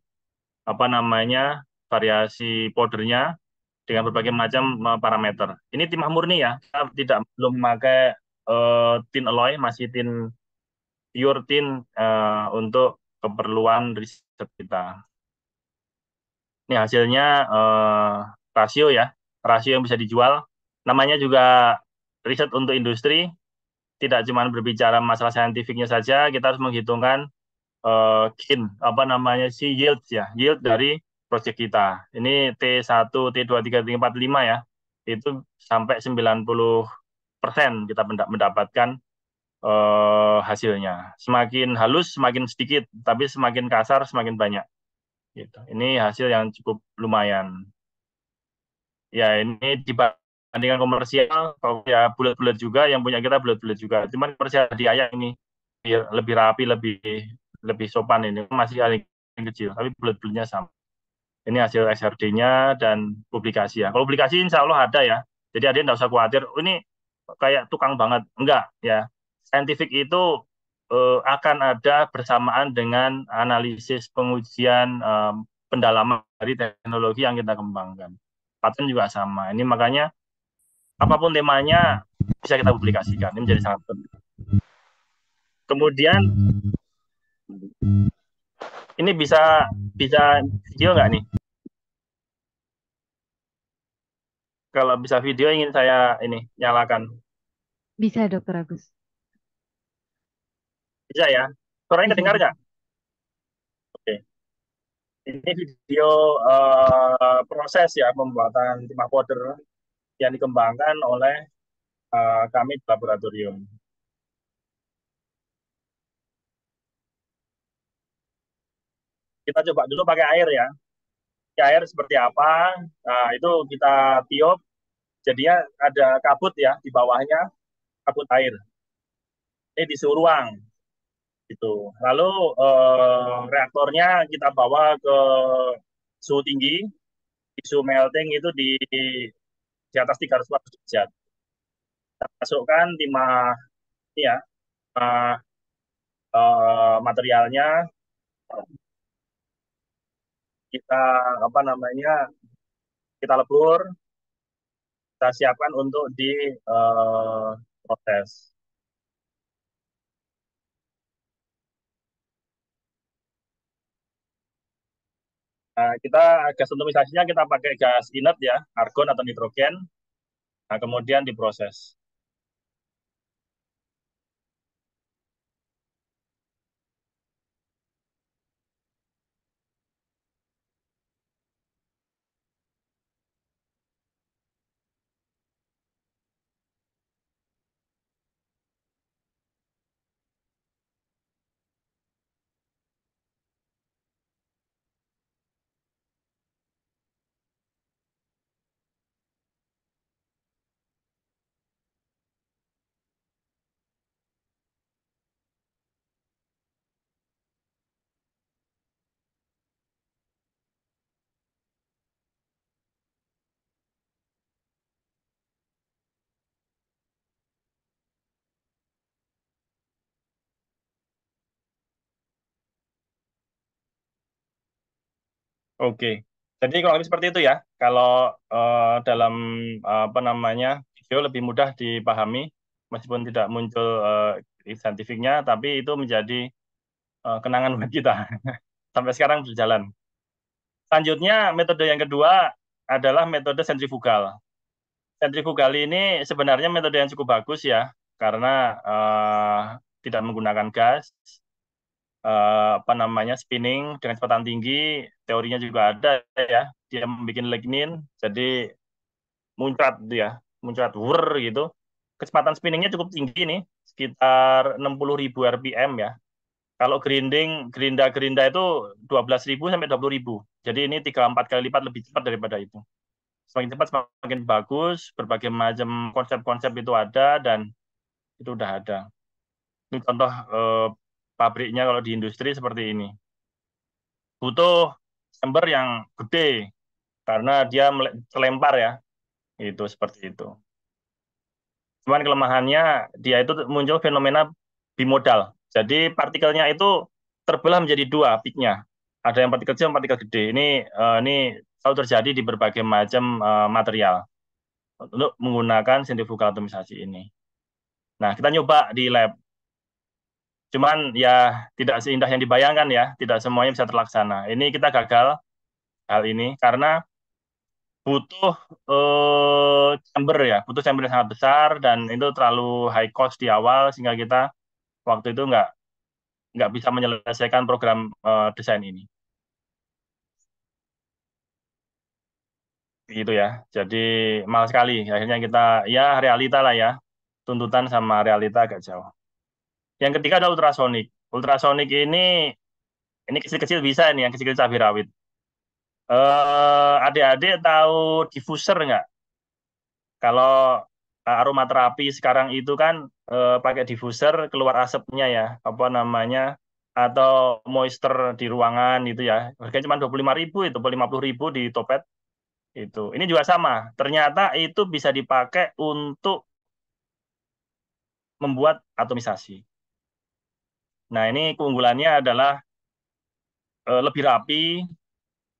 apa namanya variasi powdernya dengan berbagai macam parameter. Ini timah murni ya, kita tidak belum memakai tin alloy, masih tin pure tin untuk keperluan riset kita. Ini hasilnya rasio ya, rasio yang bisa dijual. Namanya juga riset untuk industri, tidak cuma berbicara masalah saintifiknya saja, kita harus menghitungkan gain, apa namanya si yield ya, yield dari proyek kita. Ini T1, T2, T3, T4, T5 ya, itu sampai 90% kita mendapatkan hasilnya. Semakin halus, semakin sedikit, tapi semakin kasar, semakin banyak. Gitu. Ini hasil yang cukup lumayan. Ya, ini dibandingkan komersial, kalau ya bulat-bulat juga, yang punya kita bulat-bulat juga. Cuman komersial di ayam ini lebih rapi, lebih sopan ini. Masih yang kecil, tapi bulat-bulatnya sama. Ini hasil XRD-nya dan publikasi ya. Kalau publikasi insya Allah ada ya. Jadi ada nggak usah khawatir, oh, ini kayak tukang banget. Enggak ya. Saintifik itu akan ada bersamaan dengan analisis pengujian pendalaman dari teknologi yang kita kembangkan. Paten juga sama. Ini makanya apapun temanya bisa kita publikasikan. Ini menjadi sangat penting. Kemudian ini bisa video nggak nih? Kalau bisa video ingin saya ini nyalakan. Bisa, Dokter Agus. Bisa ya? Suaranya Bisa, kedengar bisa. nggak? Oke. Ini video proses ya pembuatan timah powder yang dikembangkan oleh kami di laboratorium. Kita coba dulu pakai air ya. Air seperti apa? Nah, itu kita tiup. Jadinya ada kabut ya di bawahnya, kabut air. Ini di suhu ruang. Gitu. Lalu reaktornya kita bawa ke suhu tinggi, di suhu melting itu di atas 300 derajat. Kita masukkan timah ini ya, materialnya kita apa namanya kita lebur, kita siapkan untuk di proses. Nah, kita gas untuk kita pakai gas inert ya, argon atau nitrogen. Nah, kemudian diproses. Oke, jadi kalau lebih seperti itu ya. Kalau dalam apa namanya video lebih mudah dipahami, meskipun tidak muncul saintifiknya, tapi itu menjadi kenangan buat kita sampai sekarang berjalan. Selanjutnya metode yang kedua adalah metode sentrifugal. Sentrifugal ini sebenarnya metode yang cukup bagus ya, karena tidak menggunakan gas, apa namanya spinning dengan kecepatan tinggi, teorinya juga ada ya, dia membuat lignin, jadi muncrat ya, muncrat wur gitu. Kecepatan spinningnya cukup tinggi nih, sekitar 60.000 rpm ya. Kalau gerinda itu 12.000 sampai 20.000. Jadi ini 3-4 kali lipat lebih cepat daripada itu. Semakin cepat semakin bagus, berbagai macam konsep-konsep itu ada dan itu udah ada. Ini contoh pabriknya kalau di industri seperti ini. Butuh chamber yang gede karena dia terlempar ya. Itu seperti itu. Cuman kelemahannya dia itu muncul fenomena bimodal. Jadi partikelnya itu terbelah menjadi dua peaknya. Ada yang partikel gede. Ini selalu terjadi di berbagai macam material untuk menggunakan sentrifugal atomisasi ini. Nah, kita nyoba di lab. Cuman ya tidak seindah yang dibayangkan ya, tidak semuanya bisa terlaksana. Ini kita gagal hal ini karena butuh chamber ya, butuh chamber yang sangat besar dan itu terlalu high cost di awal sehingga kita waktu itu nggak bisa menyelesaikan program desain ini. Gitu ya. Jadi mahal sekali. Akhirnya kita ya realita lah ya. Tuntutan sama realita agak jauh. Yang ketiga adalah ultrasonik. Ultrasonik ini kecil-kecil bisa ini yang kecil-kecil cabai rawit. Adik-adik tahu diffuser nggak? Kalau aromaterapi sekarang itu kan pakai diffuser keluar asapnya ya, apa namanya, atau moisture di ruangan itu ya. Harganya cuma 25.000 itu, 50.000 di Topet itu. Ini juga sama. Ternyata itu bisa dipakai untuk membuat atomisasi. Nah, ini keunggulannya adalah lebih rapi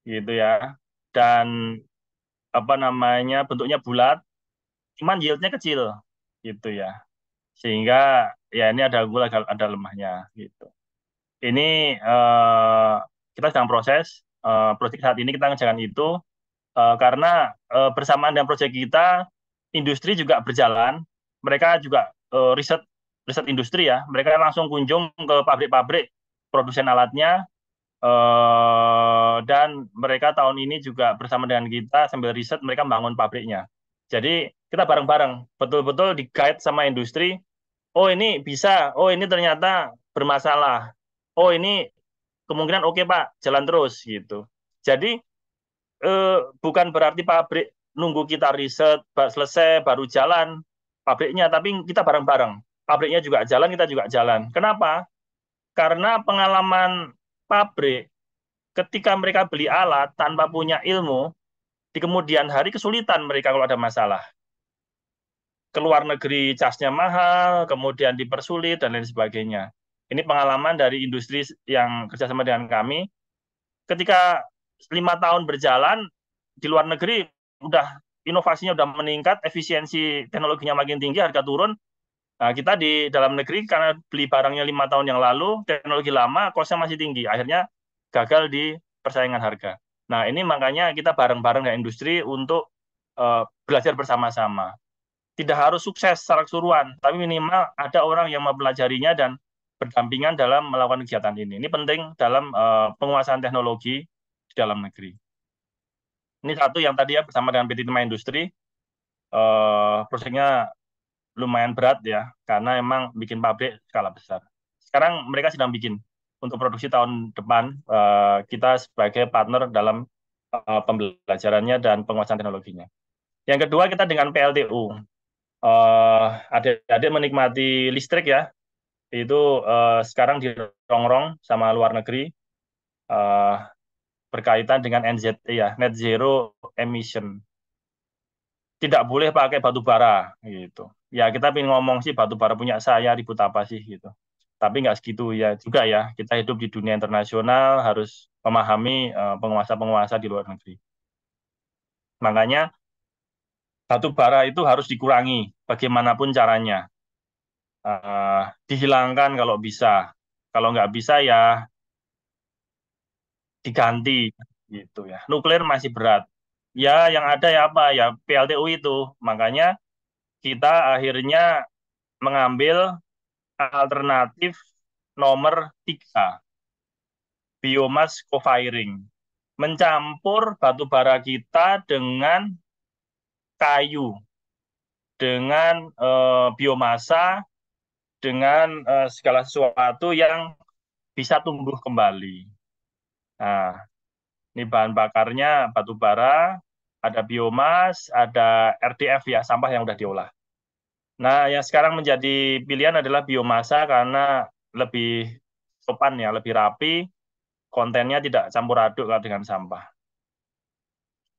gitu ya. Dan apa namanya? Bentuknya bulat, cuman yieldnya kecil gitu ya. Sehingga ya ini ada unggul ada lemahnya gitu. Ini kita sedang proses proyek saat ini kita ngerjakan itu karena bersamaan dengan proyek kita industri juga berjalan. Mereka juga riset riset industri ya. Mereka langsung kunjung ke pabrik-pabrik produsen alatnya dan mereka tahun ini juga bersama dengan kita sambil riset mereka bangun pabriknya. Jadi kita bareng-bareng betul-betul di guide sama industri. Oh ini bisa, oh ini ternyata bermasalah. Oh ini kemungkinan oke Pak, jalan terus gitu. Jadi bukan berarti pabrik nunggu kita riset selesai baru jalan pabriknya, tapi kita bareng-bareng. Pabriknya juga jalan, kita juga jalan. Kenapa? Karena pengalaman pabrik ketika mereka beli alat tanpa punya ilmu, di kemudian hari kesulitan mereka kalau ada masalah. Keluar negeri casnya mahal, kemudian dipersulit, dan lain sebagainya. Ini pengalaman dari industri yang kerjasama dengan kami. Ketika 5 tahun berjalan, di luar negeri udah inovasinya udah meningkat, efisiensi teknologinya makin tinggi, harga turun. Nah, kita di dalam negeri karena beli barangnya 5 tahun yang lalu, teknologi lama, kosnya masih tinggi. Akhirnya gagal di persaingan harga. Nah, ini makanya kita bareng-bareng dengan industri untuk belajar bersama-sama. Tidak harus sukses secara keseluruhan, tapi minimal ada orang yang mempelajarinya dan berdampingan dalam melakukan kegiatan ini. Ini penting dalam penguasaan teknologi di dalam negeri. Ini satu yang tadi ya bersama dengan PT Timah Industri, proyeknya lumayan berat ya, karena emang bikin pabrik skala besar. Sekarang mereka sedang bikin untuk produksi tahun depan, kita sebagai partner dalam pembelajarannya dan penguasaan teknologinya. Yang kedua kita dengan PLTU. Adik-adik menikmati listrik ya, itu sekarang dirongrong sama luar negeri berkaitan dengan NZE ya, Net Zero Emission. Tidak boleh pakai batu bara gitu. Ya kita ingin ngomong sih batu bara punya saya ribut apa sih gitu. Tapi nggak segitu ya juga ya. Kita hidup di dunia internasional harus memahami penguasa-penguasa di luar negeri. Makanya batu bara itu harus dikurangi bagaimanapun caranya. Dihilangkan kalau bisa. Kalau nggak bisa ya diganti gitu ya. Nuklir masih berat. Ya yang ada ya apa ya PLTU itu. Makanya kita akhirnya mengambil alternatif nomor 3, biomass co-firing. Mencampur batu bara kita dengan kayu, dengan biomasa, dengan segala sesuatu yang bisa tumbuh kembali. Nah, ini bahan bakarnya batu bara, ada biomas, ada RDF ya, sampah yang sudah diolah. Nah, yang sekarang menjadi pilihan adalah biomasa karena lebih sopan ya, lebih rapi, kontennya tidak campur aduk dengan sampah.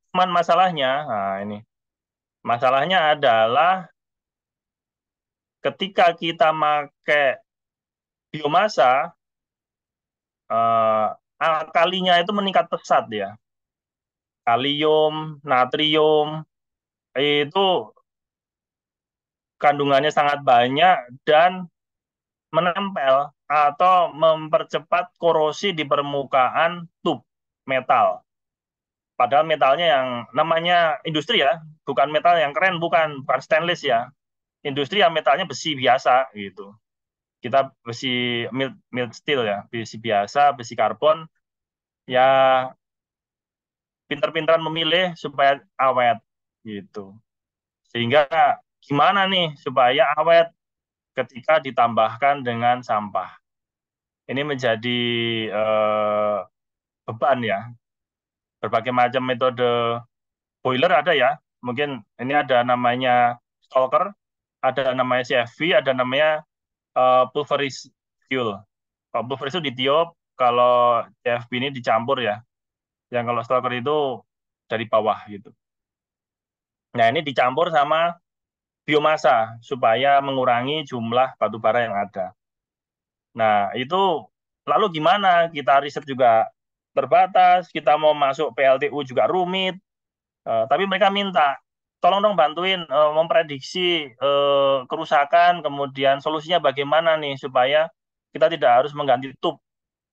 Cuman masalahnya, nah ini, masalahnya adalah ketika kita pakai biomasa, kalinya itu meningkat pesat ya. Kalium, natrium, itu kandungannya sangat banyak dan menempel atau mempercepat korosi di permukaan tub metal. Padahal metalnya yang namanya industri ya, bukan metal yang keren, bukan stainless ya. Industri yang metalnya besi biasa gitu. Kita besi mild steel ya, besi biasa, besi karbon, ya pinter-pinteran memilih supaya awet gitu. Sehingga gimana nih supaya awet ketika ditambahkan dengan sampah. Ini menjadi beban ya. Berbagai macam metode boiler ada ya. Mungkin ini ada namanya stalker, ada namanya CFV, ada namanya pulverized fuel. Kalau pulverized itu ditiup, kalau CFV ini dicampur ya. Yang kalau stalker itu dari bawah gitu. Nah, ini dicampur sama biomasa supaya mengurangi jumlah batu bara yang ada. Nah, itu lalu gimana? Kita riset juga terbatas, kita mau masuk PLTU juga rumit, tapi mereka minta, tolong dong bantuin memprediksi kerusakan, kemudian solusinya bagaimana nih supaya kita tidak harus mengganti tub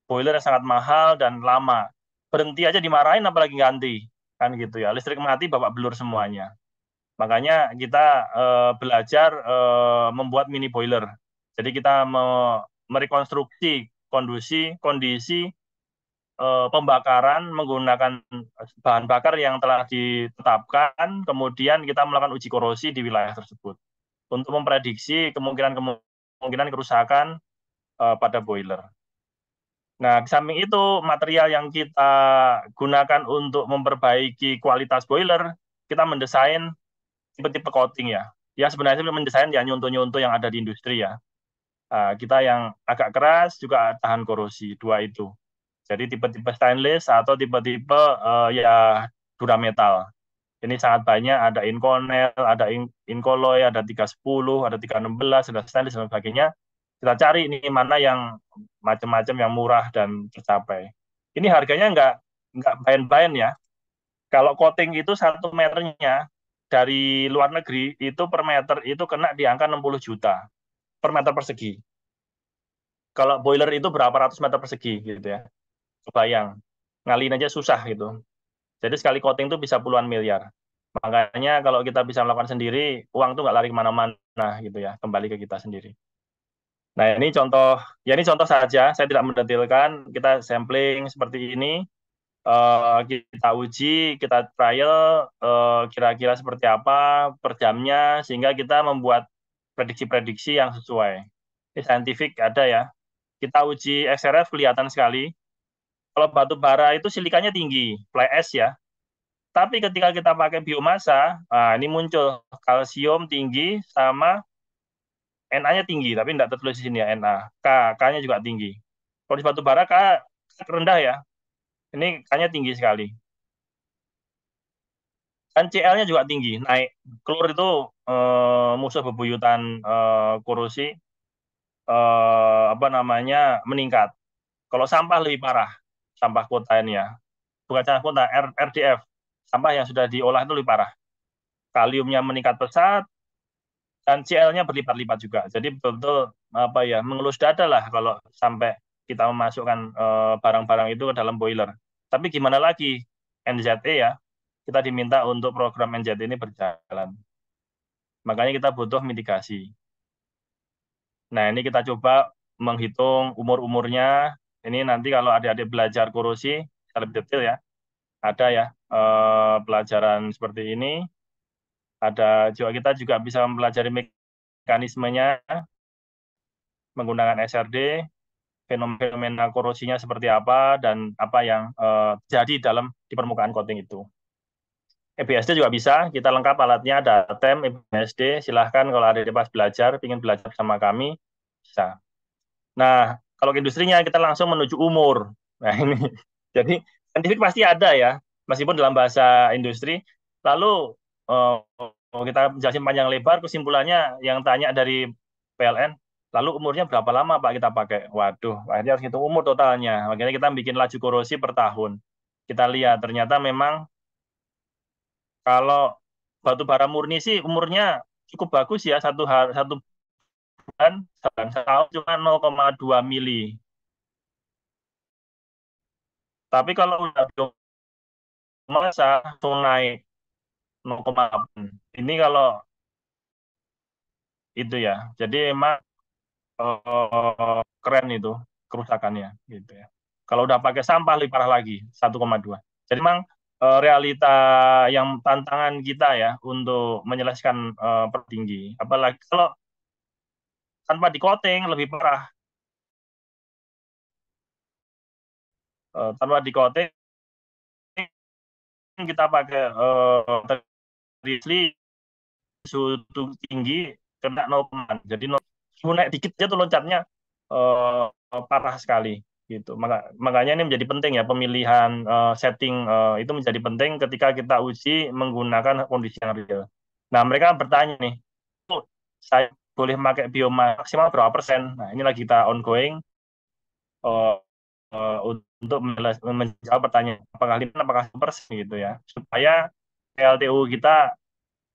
boiler yang sangat mahal dan lama. Berhenti aja dimarahin apalagi ganti, kan gitu ya. Listrik mati babak belur semuanya. Makanya kita belajar membuat mini boiler. Jadi kita merekonstruksi kondisi pembakaran menggunakan bahan bakar yang telah ditetapkan, kemudian kita melakukan uji korosi di wilayah tersebut untuk memprediksi kemungkinan kerusakan pada boiler. Nah, di samping itu material yang kita gunakan untuk memperbaiki kualitas boiler, kita mendesain tipe-tipe coating ya. Ya sebenarnya mendesain ya nyuntu-nyuntu yang ada di industri ya. Kita yang agak keras juga tahan korosi, dua itu. Jadi tipe-tipe stainless atau tipe-tipe ya durametal. Ini sangat banyak, ada Inconel, ada Incoloy, ada 310, ada 316, ada stainless dan sebagainya. Kita cari ini mana yang macam-macam yang murah dan tercapai. Ini harganya nggak main-main ya. Kalau coating itu 1 meternya dari luar negeri itu per meter itu kena di angka 60 juta per meter persegi. Kalau boiler itu berapa ratus meter persegi gitu ya. Kebayang, ngaliin aja susah gitu. Jadi sekali coating itu bisa puluhan miliar. Makanya kalau kita bisa melakukan sendiri, uang tuh nggak lari kemana-mana gitu ya, kembali ke kita sendiri. Nah ini contoh, ya ini contoh saja, saya tidak mendetailkan, kita sampling seperti ini, kita uji, kita trial, kira-kira seperti apa per jamnya, sehingga kita membuat prediksi-prediksi yang sesuai. Ini saintifik ada ya, kita uji XRF kelihatan sekali, kalau batu bara itu silikanya tinggi, fly ash ya. Tapi ketika kita pakai biomasa, ini muncul kalsium tinggi sama Na-nya tinggi, tapi tidak tertulis di sini ya Na. K-nya juga tinggi. Kalau di batu bara K rendah ya. Ini K-nya tinggi sekali. Dan Cl-nya juga tinggi, naik. Klor itu musuh bebuyutan korosi, meningkat. Kalau sampah lebih parah, sampah kota ini ya. Bukan sampah kota, RDF. Sampah yang sudah diolah itu lebih parah. Kaliumnya meningkat pesat, dan CL-nya berlipat-lipat juga. Jadi betul-betul mengelus dada lah kalau sampai kita memasukkan barang-barang itu ke dalam boiler. Tapi gimana lagi NZE ya, kita diminta untuk program NZE ini berjalan. Makanya kita butuh mitigasi. Nah ini kita coba menghitung umur-umurnya. Ini nanti kalau adik-adik belajar korosi, lebih detail ya. Ada ya pelajaran seperti ini. Ada juga kita juga bisa mempelajari mekanismenya menggunakan SRD, fenomena korosinya seperti apa dan apa yang terjadi di permukaan coating itu. EBSD juga bisa, kita lengkap alatnya, ada TEM, EBSD, silahkan kalau ada di pas belajar, ingin belajar bersama kami, bisa. Nah, kalau ke industrinya kita langsung menuju umur. Nah ini, jadi saintifik pasti ada ya, meskipun dalam bahasa industri. Lalu kita jelasin panjang lebar, kesimpulannya yang tanya dari PLN, Lalu umurnya berapa lama Pak kita pakai? Waduh, akhirnya harus hitung umur totalnya. Makanya kita bikin laju korosi per tahun. Kita lihat ternyata memang kalau batu bara murni sih umurnya cukup bagus ya, satu bulan dalam setahun cuma 0,2 mili. Tapi kalau udah biomasa langsung naik 0,8. Ini kalau itu ya. Jadi emang keren itu kerusakannya gitu ya. Kalau udah pakai sampah lebih parah lagi 1,2. Jadi memang realita yang tantangan kita ya untuk menyelesaikan pertinggi. Apalagi kalau tanpa di coating lebih parah. Tanpa di coating kita pakai Grizzly suhu tinggi kena 0, jadi suhu naik dikit aja tuh loncatnya parah sekali gitu. Makanya ini menjadi penting ya pemilihan setting itu menjadi penting ketika kita uji menggunakan kondisi yang real. Nah mereka bertanya nih, saya boleh pakai bioma maksimal berapa persen? Nah ini lagi kita ongoing uh, untuk menjawab pertanyaan apakah 5 apakah 10% gitu ya supaya PLTU kita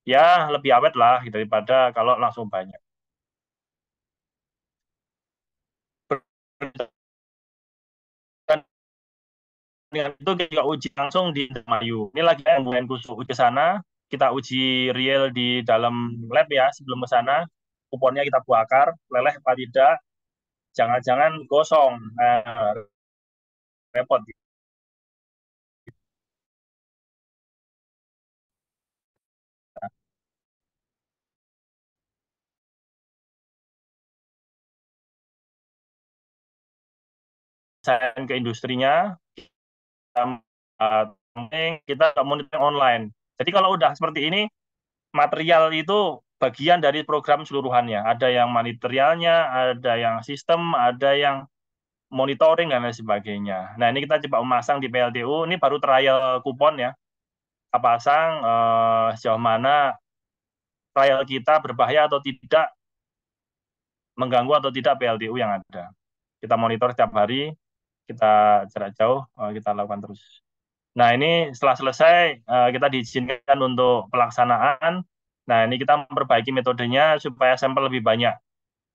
ya lebih awet lah gitu, daripada kalau langsung banyak. Dan dengan itu kita juga uji langsung di Indramayu. Ini lagi yang khusus uji sana, kita uji real di dalam lab ya sebelum ke sana. Kuponnya kita bakar, leleh apa tidak, jangan-jangan gosong, repot. Saya ke industrinya, kita monitoring online. Jadi kalau udah seperti ini, material itu bagian dari program seluruhannya. Ada yang materialnya, ada yang sistem, ada yang monitoring dan lain sebagainya. Nah ini kita coba memasang di PLTU. Ini baru trial kupon ya. Kita pasang sejauh mana trial kita berbahaya atau tidak, mengganggu atau tidak PLTU yang ada. Kita monitor setiap hari, kita jarak jauh, kita lakukan terus. Nah ini setelah selesai kita diizinkan untuk pelaksanaan. Nah ini kita memperbaiki metodenya supaya sampel lebih banyak.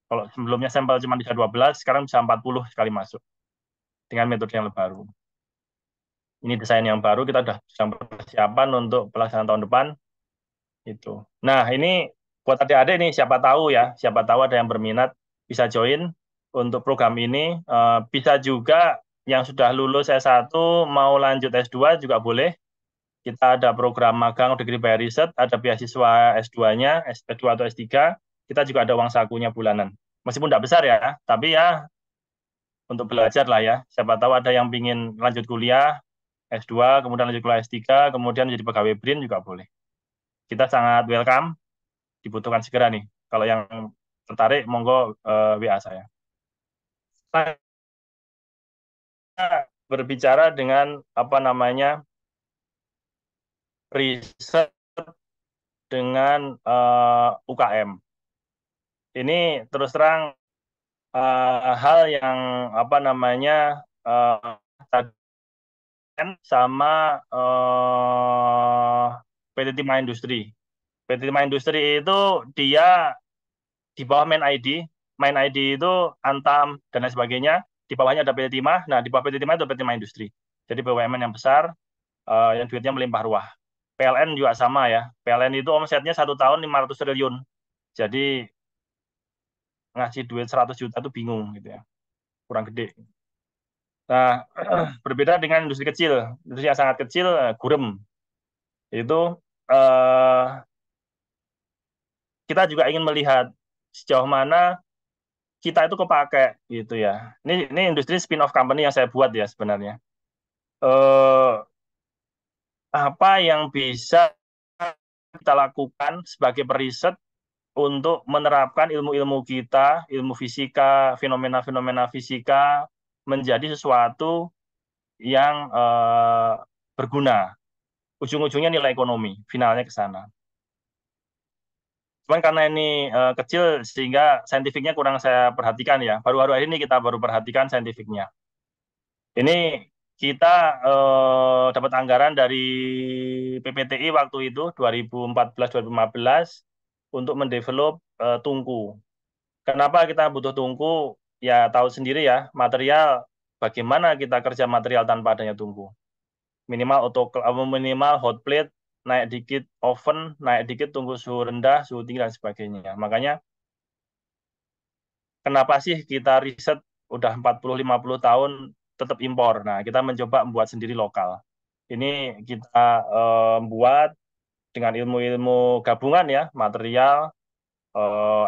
Kalau sebelumnya sampel cuma bisa 12, sekarang bisa 40 sekali masuk dengan metode yang baru. Ini desain yang baru, kita sudah sedang persiapan untuk pelaksanaan tahun depan. Itu. Nah ini buat adik-adik nih, siapa tahu ya, siapa tahu ada yang berminat bisa join untuk program ini. Bisa juga yang sudah lulus S1 mau lanjut S2 juga boleh. Kita ada program magang degree by riset, ada beasiswa S2-nya, S2 atau S3, kita juga ada uang sakunya bulanan. Meskipun tidak besar ya, tapi ya untuk belajar lah ya. Siapa tahu ada yang ingin lanjut kuliah, S2, kemudian lanjut kuliah S3, kemudian jadi pegawai BRIN juga boleh. Kita sangat welcome, dibutuhkan segera nih. Kalau yang tertarik, monggo WA saya. Berbicara dengan apa namanya riset dengan UKM. Ini terus terang hal yang apa namanya sama PT Timah Industri. PT Timah Industri itu dia di bawah Main ID. Main ID itu Antam dan lain sebagainya. Di bawahnya ada PT Timah. Nah, di bawah PT Timah itu PT Timah Industri. Jadi BUMN yang besar, yang duitnya melimpah ruah. PLN juga sama ya. PLN itu omsetnya 1 tahun 500 triliun. Jadi ngasih duit 100 juta itu bingung gitu ya. Kurang gede. Nah, berbeda dengan industri kecil. Industri yang sangat kecil, gurem. Itu kita juga ingin melihat sejauh mana kita itu kepake gitu ya. Ini industri spin-off company yang saya buat ya sebenarnya. Apa yang bisa kita lakukan sebagai periset untuk menerapkan ilmu-ilmu kita, ilmu fisika, fenomena-fenomena fisika menjadi sesuatu yang berguna. Ujung-ujungnya nilai ekonomi, finalnya ke sana. Cuman karena ini kecil sehingga saintifiknya kurang saya perhatikan ya. Baru-baru ini kita baru perhatikan saintifiknya. Ini kita dapat anggaran dari PPTI waktu itu 2014-2015 untuk mendevelop tungku. Kenapa kita butuh tungku? Ya tahu sendiri ya, material bagaimana kita kerja material tanpa adanya tungku. Minimal hot plate, naik dikit oven, naik dikit tunggu suhu rendah, suhu tinggi dan sebagainya. Makanya kenapa sih kita riset udah 40-50 tahun tetap impor. Nah, kita mencoba membuat sendiri lokal. Ini kita buat dengan ilmu-ilmu gabungan ya, material,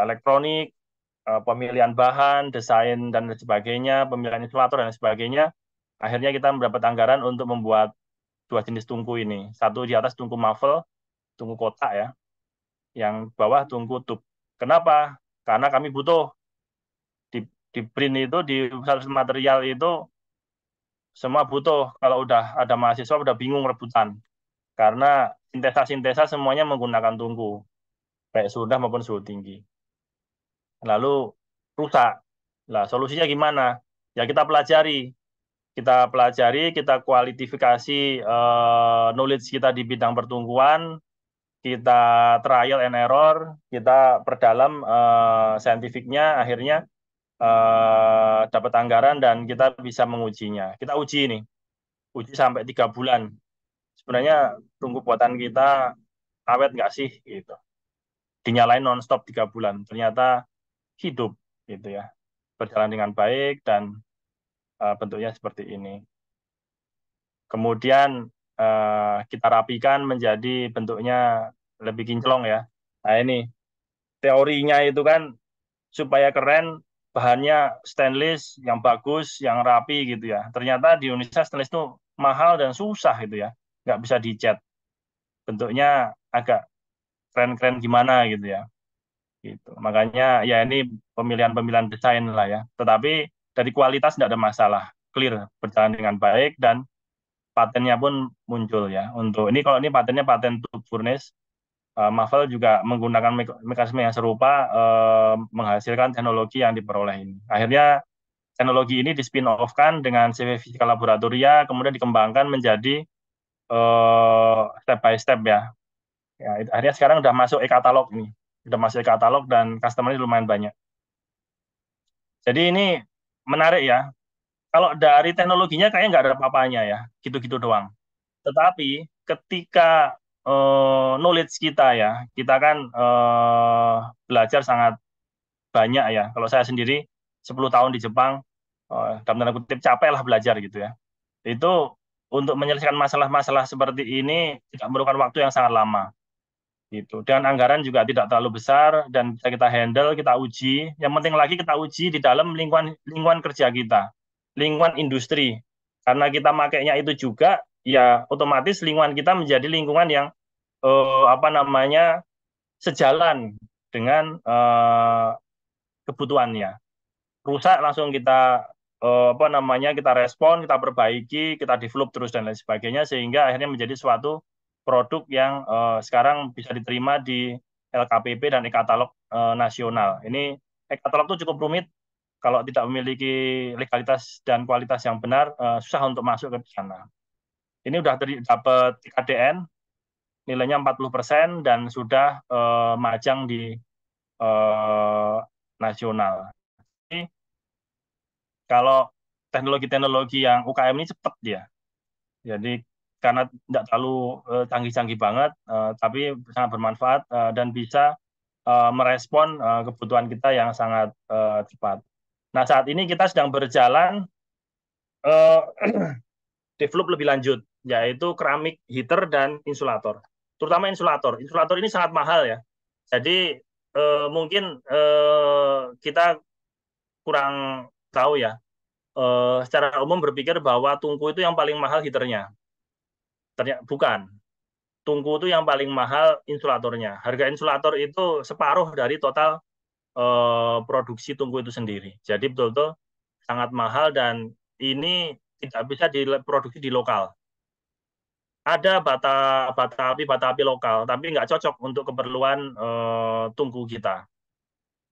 elektronik, pemilihan bahan, desain dan sebagainya, pemilihan insulator dan sebagainya. Akhirnya kita mendapat anggaran untuk membuat 2 jenis tungku ini. Satu di atas tungku muffle, tungku kotak ya, yang bawah tungku tube. Kenapa? Karena kami butuh di print itu, di material itu semua butuh. Kalau udah ada mahasiswa udah bingung rebutan. Karena sintesa-sintesa semuanya menggunakan tungku, baik suhu rendah maupun suhu tinggi. Lalu rusak. Nah, solusinya gimana? Ya kita pelajari. Kita kualitifikasi knowledge kita di bidang pertungkuan, kita trial and error, kita perdalam saintifiknya, akhirnya dapat anggaran dan kita bisa mengujinya. Kita uji nih, uji sampai 3 bulan. Sebenarnya tungku buatan kita awet nggak sih? Gitu. Dinyalain nonstop 3 bulan. Ternyata hidup, gitu ya. Berjalan dengan baik dan bentuknya seperti ini. Kemudian kita rapikan menjadi bentuknya lebih kinclong ya. Nah ini teorinya itu kan supaya keren bahannya stainless yang bagus, yang rapi gitu ya. Ternyata di Indonesia stainless itu mahal dan susah gitu ya, nggak bisa dicat. Bentuknya agak keren-keren gimana gitu ya. Gitu. Makanya ya ini pemilihan-pemilihan desain lah ya. Tetapi dari kualitas tidak ada masalah, clear, berjalan dengan baik dan patennya pun muncul ya. Untuk ini kalau ini patennya paten tube furnace, Marvel juga menggunakan mekanisme yang serupa menghasilkan teknologi yang diperoleh ini. Akhirnya teknologi ini di spin off-kan dengan CV Fisika Laboratoria, kemudian dikembangkan menjadi step by step ya. Ya, akhirnya sekarang udah masuk e-katalog ini, udah masuk e-katalog dan customer-nya lumayan banyak. Jadi ini menarik ya. Kalau dari teknologinya kayaknya nggak ada apa-apanya ya, gitu-gitu doang. Tetapi ketika knowledge kita ya, kita kan belajar sangat banyak ya. Kalau saya sendiri 10 tahun di Jepang, dalam tanda kutip capek lah belajar gitu ya. Itu untuk menyelesaikan masalah-masalah seperti ini tidak memerlukan waktu yang sangat lama. Gitu. Dan anggaran juga tidak terlalu besar dan bisa kita handle, kita uji. Yang penting lagi kita uji di dalam lingkungan kerja kita, lingkungan industri. Karena kita makainya itu juga, ya otomatis lingkungan kita menjadi lingkungan yang apa namanya sejalan dengan kebutuhannya. Rusak langsung kita apa namanya kita respon, kita perbaiki, kita develop terus dan lain sebagainya sehingga akhirnya menjadi suatu produk yang sekarang bisa diterima di LKPP dan e-katalog nasional. Ini e-katalog itu cukup rumit kalau tidak memiliki legalitas dan kualitas yang benar, susah untuk masuk ke sana. Ini udah dapat KDN, nilainya 40% dan sudah majang di nasional. Jadi, kalau teknologi-teknologi yang UKM ini cepat dia. Jadi karena tidak terlalu canggih-canggih banget, tapi sangat bermanfaat dan bisa merespon kebutuhan kita yang sangat cepat. Nah saat ini kita sedang berjalan develop lebih lanjut, yaitu keramik heater dan insulator. Terutama insulator. Insulator ini sangat mahal ya. Jadi mungkin kita kurang tahu ya. Secara umum berpikir bahwa tungku itu yang paling mahal heaternya. Ternyata bukan. Tungku itu yang paling mahal insulatornya. Harga insulator itu separuh dari total produksi tungku itu sendiri. Jadi betul-betul sangat mahal dan ini tidak bisa diproduksi di lokal. ada bata api lokal, tapi nggak cocok untuk keperluan tungku kita.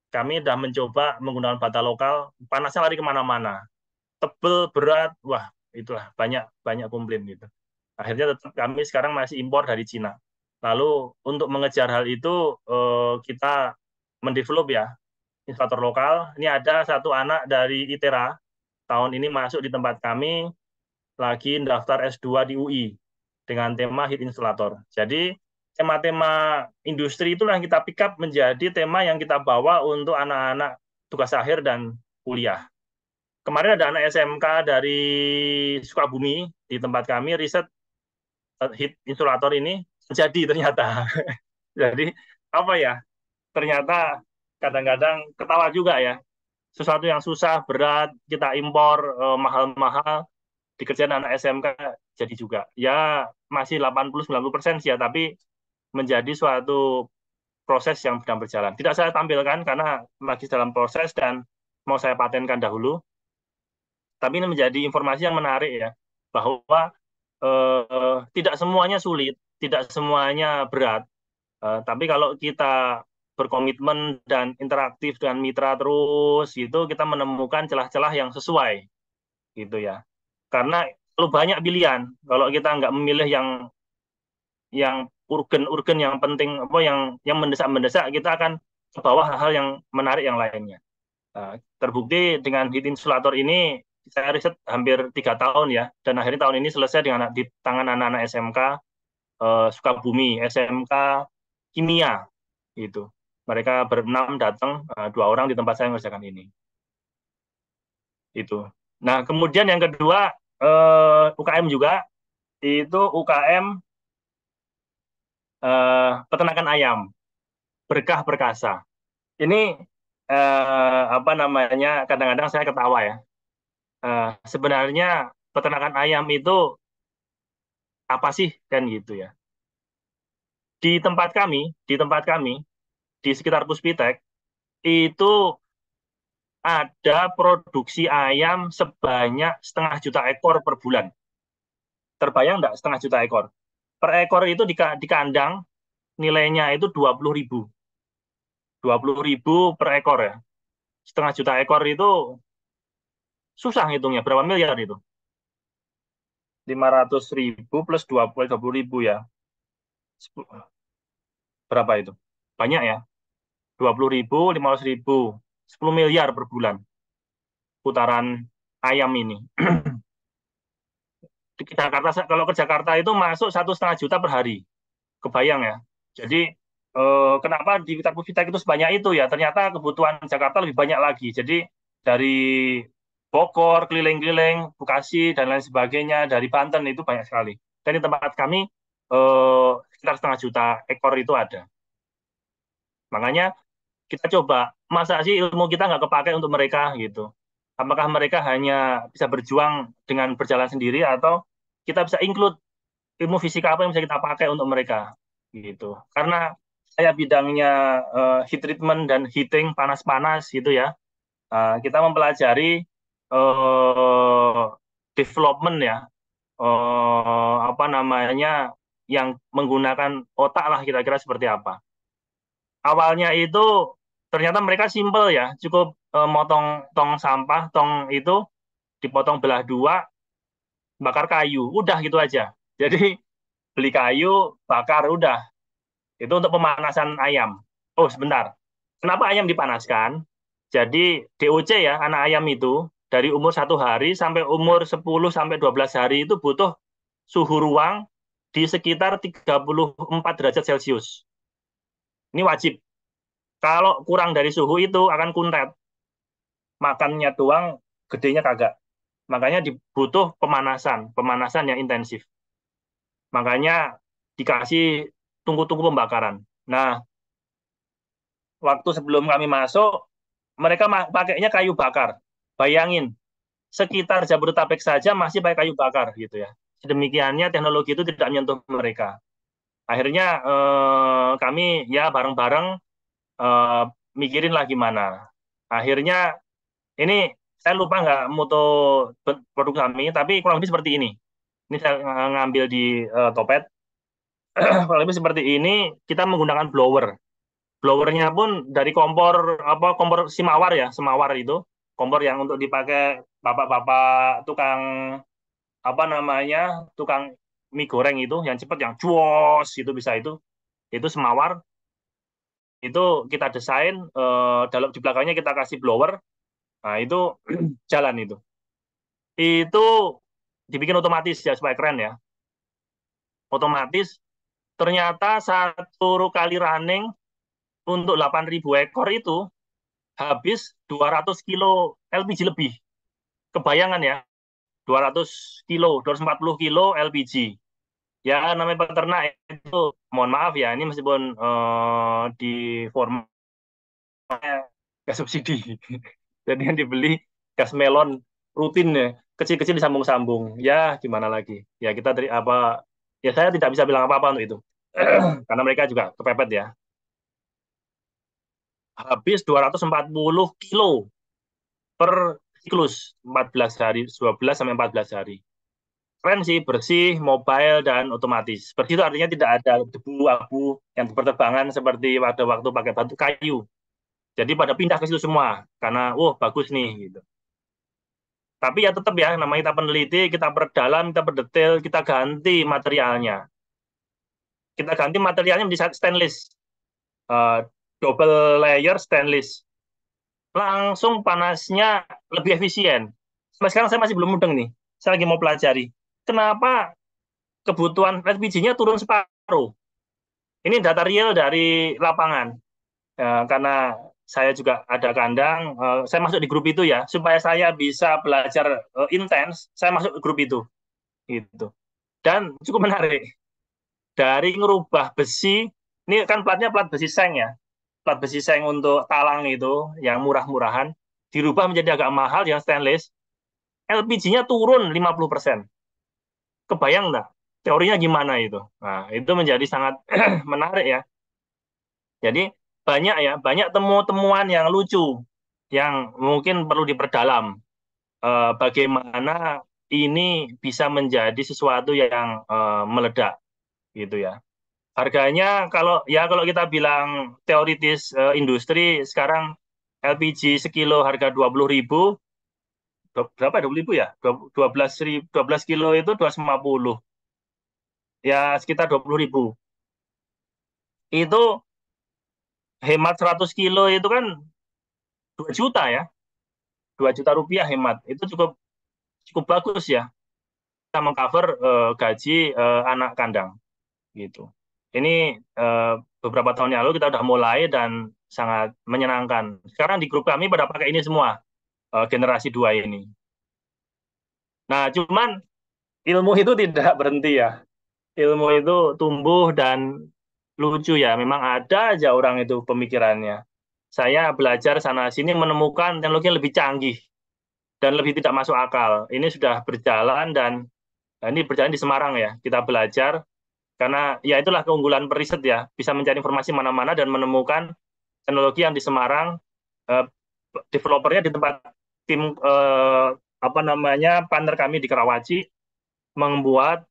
Kami sudah mencoba menggunakan bata lokal, panasnya lari kemana-mana, tebel, berat, wah itulah banyak komplain gitu. Akhirnya tetap kami sekarang masih impor dari Cina. Lalu untuk mengejar hal itu kita mendevelop ya instalator lokal. Ini ada satu anak dari ITERA tahun ini masuk di tempat kami lagi daftar S2 di UI dengan tema heat installator. Jadi tema-tema industri itulah yang kita pick up menjadi tema yang kita bawa untuk anak-anak tugas akhir dan kuliah. Kemarin ada anak SMK dari Sukabumi di tempat kami riset heat installator ini jadi ternyata. Jadi apa ya? Ternyata kadang-kadang ketawa juga ya. Sesuatu yang susah, berat, kita impor mahal-mahal, dikerjain anak SMK jadi juga. Ya masih 80-90% sih ya, tapi menjadi suatu proses yang sedang berjalan. Tidak saya tampilkan karena lagi dalam proses dan mau saya patenkan dahulu. Tapi ini menjadi informasi yang menarik ya, bahwa tidak semuanya sulit, tidak semuanya berat. Tapi kalau kita berkomitmen dan interaktif dengan mitra terus, gitu kita menemukan celah-celah yang sesuai, gitu ya. Karena terlalu banyak pilihan. Kalau kita nggak memilih yang urgen yang penting apa yang mendesak kita akan ke bawah hal-hal yang menarik yang lainnya. Terbukti dengan heat insulator ini saya riset hampir 3 tahun ya, dan akhirnya tahun ini selesai dengan di tangan anak-anak SMK Sukabumi, SMK Kimia itu. Mereka berenam datang, 2 orang di tempat saya mengerjakan ini. Itu. Nah, kemudian yang kedua UKM juga itu UKM peternakan ayam, Berkah Perkasa. Ini apa namanya? Kadang-kadang saya ketawa ya. Sebenarnya peternakan ayam itu apa sih kan gitu ya. Di sekitar Puspitek itu ada produksi ayam sebanyak 1,5 juta ekor per bulan. Terbayang nggak 1,5 juta ekor? Per ekor itu di kandang nilainya itu 20.000. 20.000 per ekor ya. 1,5 juta ekor itu susah ngitungnya. Berapa miliar itu? 500.000 plus 20.000 ya. Berapa itu? Banyak ya. 20.000, 15.000. 10 miliar per bulan. Putaran ayam ini. Di Jakarta, kalau ke Jakarta itu masuk 1,5 juta per hari. Kebayang ya. Jadi kenapa di Witarpufitek itu sebanyak itu ya? Ternyata kebutuhan Jakarta lebih banyak lagi. Jadi dari Bogor, keliling-keliling, Bekasi dan lain sebagainya, dari Banten itu banyak sekali. Dan di tempat kami sekitar 1,5 juta ekor itu ada. Makanya kita coba, masa sih ilmu kita nggak kepake untuk mereka gitu? Apakah mereka hanya bisa berjuang dengan berjalan sendiri atau kita bisa include ilmu fisika apa yang bisa kita pakai untuk mereka gitu. Karena saya bidangnya heat treatment dan heating panas-panas gitu ya. Kita mempelajari development ya, apa namanya, yang menggunakan otak lah kira-kira seperti apa. Awalnya itu ternyata mereka simple ya, cukup motong tong sampah, tong itu dipotong belah dua, bakar kayu, udah gitu aja. Jadi beli kayu, bakar, udah. Itu untuk pemanasan ayam. Oh, sebentar. Kenapa ayam dipanaskan? Jadi DOC ya, anak ayam itu dari umur 1 hari sampai umur 10-12 hari itu butuh suhu ruang di sekitar 34 derajat Celcius. Ini wajib. Kalau kurang dari suhu itu akan kuntet. Makannya doang, gedenya kagak. Makanya dibutuh pemanasan yang intensif. Makanya dikasih tungku-tungku pembakaran. Nah, waktu sebelum kami masuk, mereka pakainya kayu bakar. Bayangin, sekitar Jabodetabek saja masih pakai kayu bakar gitu ya. Sedemikiannya teknologi itu tidak menyentuh mereka. Akhirnya kami ya bareng-bareng mikirin lah gimana. Akhirnya ini saya lupa nggak mutu produk kami, tapi kurang lebih seperti ini. Ini saya ngambil di Topet. Kalau lebih seperti ini, kita menggunakan blower. Blowernya pun dari kompor Simawar ya, Semawar itu, kompor yang untuk dipakai bapak-bapak tukang apa namanya, tukang mie goreng itu, yang cepat, yang cuos itu bisa itu Semawar. Itu kita desain dalam di belakangnya kita kasih blower, nah itu jalan itu. Itu dibikin otomatis ya supaya keren ya. Otomatis ternyata satu kali running untuk 8.000 ekor itu habis 200 kilo LPG lebih. Kebayangan ya, 200 kilo, 240 kilo LPG. Ya, namanya peternak itu, mohon maaf ya, ini meskipun di format gas subsidi. Jadi yang dibeli gas melon rutin ya, kecil-kecil disambung-sambung. Ya, gimana lagi? Ya kita dari apa? Ya saya tidak bisa bilang apa-apa untuk itu, karena mereka juga kepepet ya. Habis 240 kilo per siklus, 14 hari, 12 sampai 14 hari. Keren sih, bersih, mobile, dan otomatis. Bersih itu artinya tidak ada debu, abu yang berterbangan seperti pada waktu pakai batu kayu. Jadi pada pindah ke situ semua, karena, bagus nih, gitu. Tapi ya tetap ya, namanya kita peneliti, kita perdalam, kita berdetail, kita ganti materialnya. Kita ganti materialnya menjadi stainless. Double layer stainless. Langsung panasnya lebih efisien. Sampai sekarang saya masih belum mudeng nih. Saya lagi mau pelajari. Kenapa kebutuhan LPG-nya turun separuh? Ini data real dari lapangan. Karena saya juga ada kandang, saya masuk di grup itu ya, supaya saya bisa belajar intens, saya masuk ke grup itu. Gitu. Dan cukup menarik. Dari ngerubah besi, ini kan platnya plat besi seng ya, plat besi seng untuk talang itu, yang murah-murahan, dirubah menjadi agak mahal, yang stainless, LPG-nya turun 50%. Kebayang nggak? Teorinya gimana itu? Nah, itu menjadi sangat menarik ya. Jadi banyak temuan yang lucu, yang mungkin perlu diperdalam. Bagaimana ini bisa menjadi sesuatu yang meledak, gitu ya. Harganya kalau kita bilang teoritis industri sekarang LPG sekilo harga 20.000, berapa 20.000 ya? 12 kilo itu 250, ya sekitar 20.000. Itu hemat 100 kilo itu kan 2 juta ya, 2 juta rupiah hemat. Itu cukup cukup bagus ya, kita mengcover gaji anak kandang gitu. Ini beberapa tahun yang lalu kita udah mulai dan sangat menyenangkan. Sekarang di grup kami pada pakai ini semua, generasi 2 ini. Nah, cuman ilmu itu tidak berhenti ya. Ilmu itu tumbuh dan lucu ya. Memang ada aja orang itu pemikirannya. Saya belajar sana-sini menemukan teknologi yang lebih canggih dan lebih tidak masuk akal. Ini sudah berjalan dan ini berjalan di Semarang ya. Kita belajar karena ya itulah keunggulan periset ya. Bisa mencari informasi mana-mana dan menemukan teknologi yang di Semarang, eh, developernya di tempat tim apa namanya partner kami di Karawaci membuat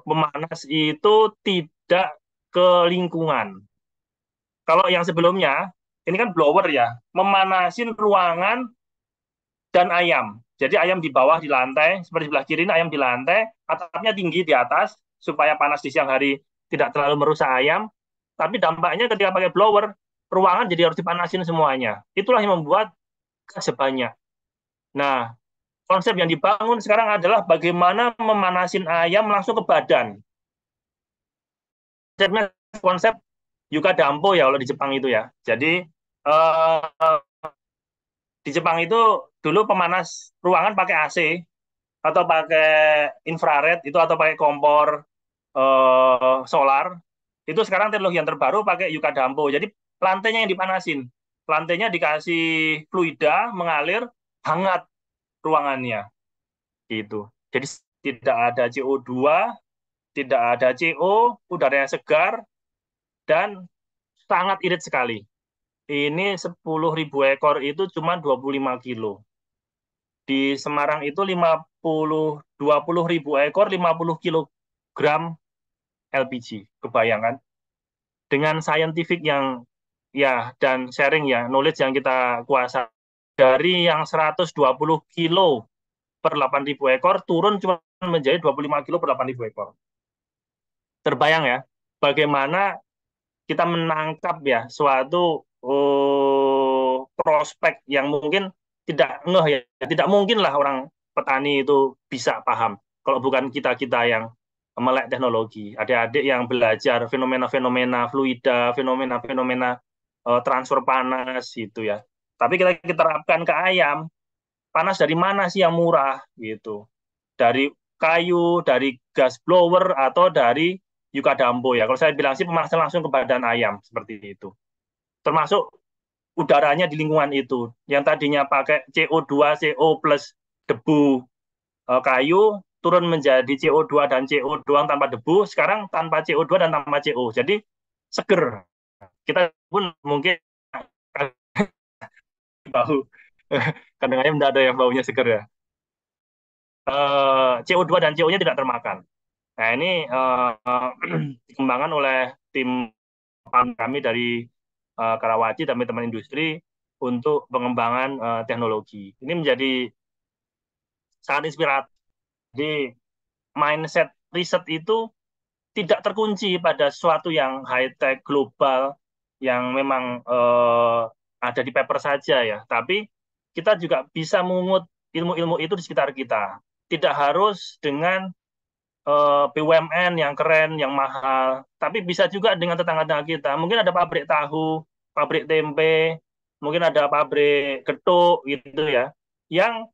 pemanas itu tidak ke lingkungan. Kalau yang sebelumnya, ini kan blower ya, memanasin ruangan dan ayam. Jadi ayam di bawah di lantai, seperti sebelah kiri ini ayam di lantai, atapnya tinggi di atas, supaya panas di siang hari tidak terlalu merusak ayam. Tapi dampaknya ketika pakai blower, ruangan jadi harus dipanasin semuanya. Itulah yang membuat gas banyak. Nah, konsep yang dibangun sekarang adalah bagaimana memanasin ayam langsung ke badan. Konsepnya konsep Yuka Dampo ya kalau di Jepang itu ya. Jadi di Jepang itu dulu pemanas ruangan pakai AC atau pakai infrared itu atau pakai kompor solar. Itu sekarang teknologi yang terbaru pakai Yuka Dampo. Jadi lantainya yang dipanasin. Lantainya dikasih fluida mengalir, hangat ruangannya. Gitu. Jadi tidak ada CO2, tidak ada CO, udaranya segar, dan sangat irit sekali. Ini 10.000 ekor itu cuma 25 kilo. di Semarang itu 20 ribu ekor 50 kilogram LPG. Kebayangkan? Dengan scientific yang ya dan sharing ya, knowledge yang kita kuasai, dari yang 120 kilo per 8.000 ekor turun cuma menjadi 25 kilo per 8.000 ekor. Terbayang ya, bagaimana kita menangkap ya suatu prospek yang mungkin tidak ngeh ya, tidak mungkin lah orang petani itu bisa paham kalau bukan kita-kita yang melek teknologi, adik-adik yang belajar fenomena-fenomena fluida, fenomena-fenomena transfer panas gitu ya. Tapi kita terapkan ke ayam, panas dari mana sih yang murah gitu? Dari kayu, dari gas blower, atau dari yuka dampo ya. Kalau saya bilang sih pemanasan langsung ke badan ayam seperti itu. Termasuk udaranya di lingkungan itu. Yang tadinya pakai CO2, CO plus debu kayu, turun menjadi CO2 dan CO doang tanpa debu, sekarang tanpa CO2 dan tanpa CO. Jadi seger. Kita pun mungkin bau. Kadang ayam tidak ada yang baunya seger ya. CO2 dan CO-nya tidak termakan. Nah, ini dikembangkan oleh tim kami dari Karawaci dan teman-teman industri untuk pengembangan teknologi. Ini menjadi sangat inspiratif. Jadi mindset riset itu tidak terkunci pada sesuatu yang high-tech global yang memang ada di paper saja ya, tapi kita juga bisa mengungut ilmu-ilmu itu di sekitar kita. Tidak harus dengan BUMN yang keren, yang mahal, tapi bisa juga dengan tetangga-tetangga kita. Mungkin ada pabrik tahu, pabrik tempe, mungkin ada pabrik getuk gitu ya, yang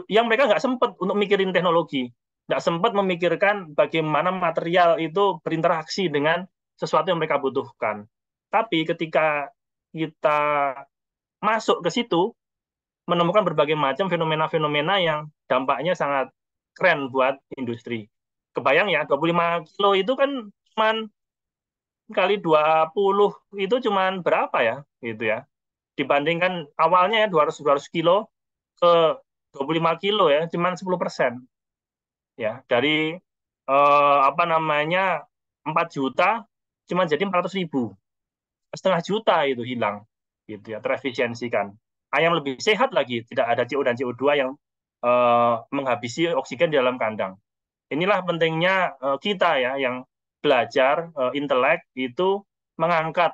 mereka nggak sempat untuk mikirin teknologi, nggak sempat memikirkan bagaimana material itu berinteraksi dengan sesuatu yang mereka butuhkan. Tapi ketika kita masuk ke situ, menemukan berbagai macam fenomena-fenomena yang dampaknya sangat keren buat industri. Kebayang ya, 25 kilo itu kan cuman kali 20 itu cuman berapa ya, gitu ya. Dibandingkan awalnya ya 200 kilo ke 25 kilo ya, cuman 10%. Ya, dari apa namanya 4 juta cuma jadi 400.000. Setengah juta itu hilang gitu ya, terefisiensikan. Ayam lebih sehat lagi, tidak ada CO dan CO2 yang menghabisi oksigen di dalam kandang. Inilah pentingnya kita ya yang belajar intelek itu mengangkat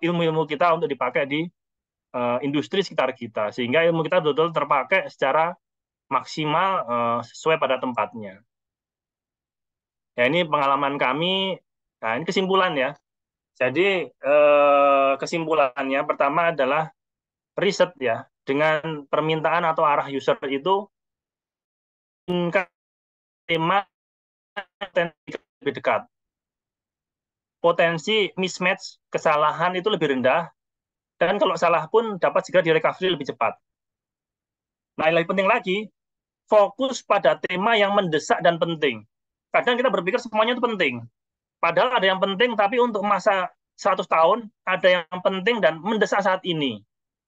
ilmu-ilmu kita untuk dipakai di industri sekitar kita, sehingga ilmu kita betul-betul terpakai secara maksimal sesuai pada tempatnya. Ya, ini pengalaman kami. Nah, ini kesimpulan ya. Jadi kesimpulannya pertama adalah riset ya, dengan permintaan atau arah user itu tema lebih dekat. Potensi mismatch kesalahan itu lebih rendah, dan kalau salah pun dapat segera direcovery lebih cepat. Nah, yang lebih penting lagi, fokus pada tema yang mendesak dan penting. Kadang kita berpikir semuanya itu penting. Padahal ada yang penting, tapi untuk masa 100 tahun, ada yang penting dan mendesak saat ini.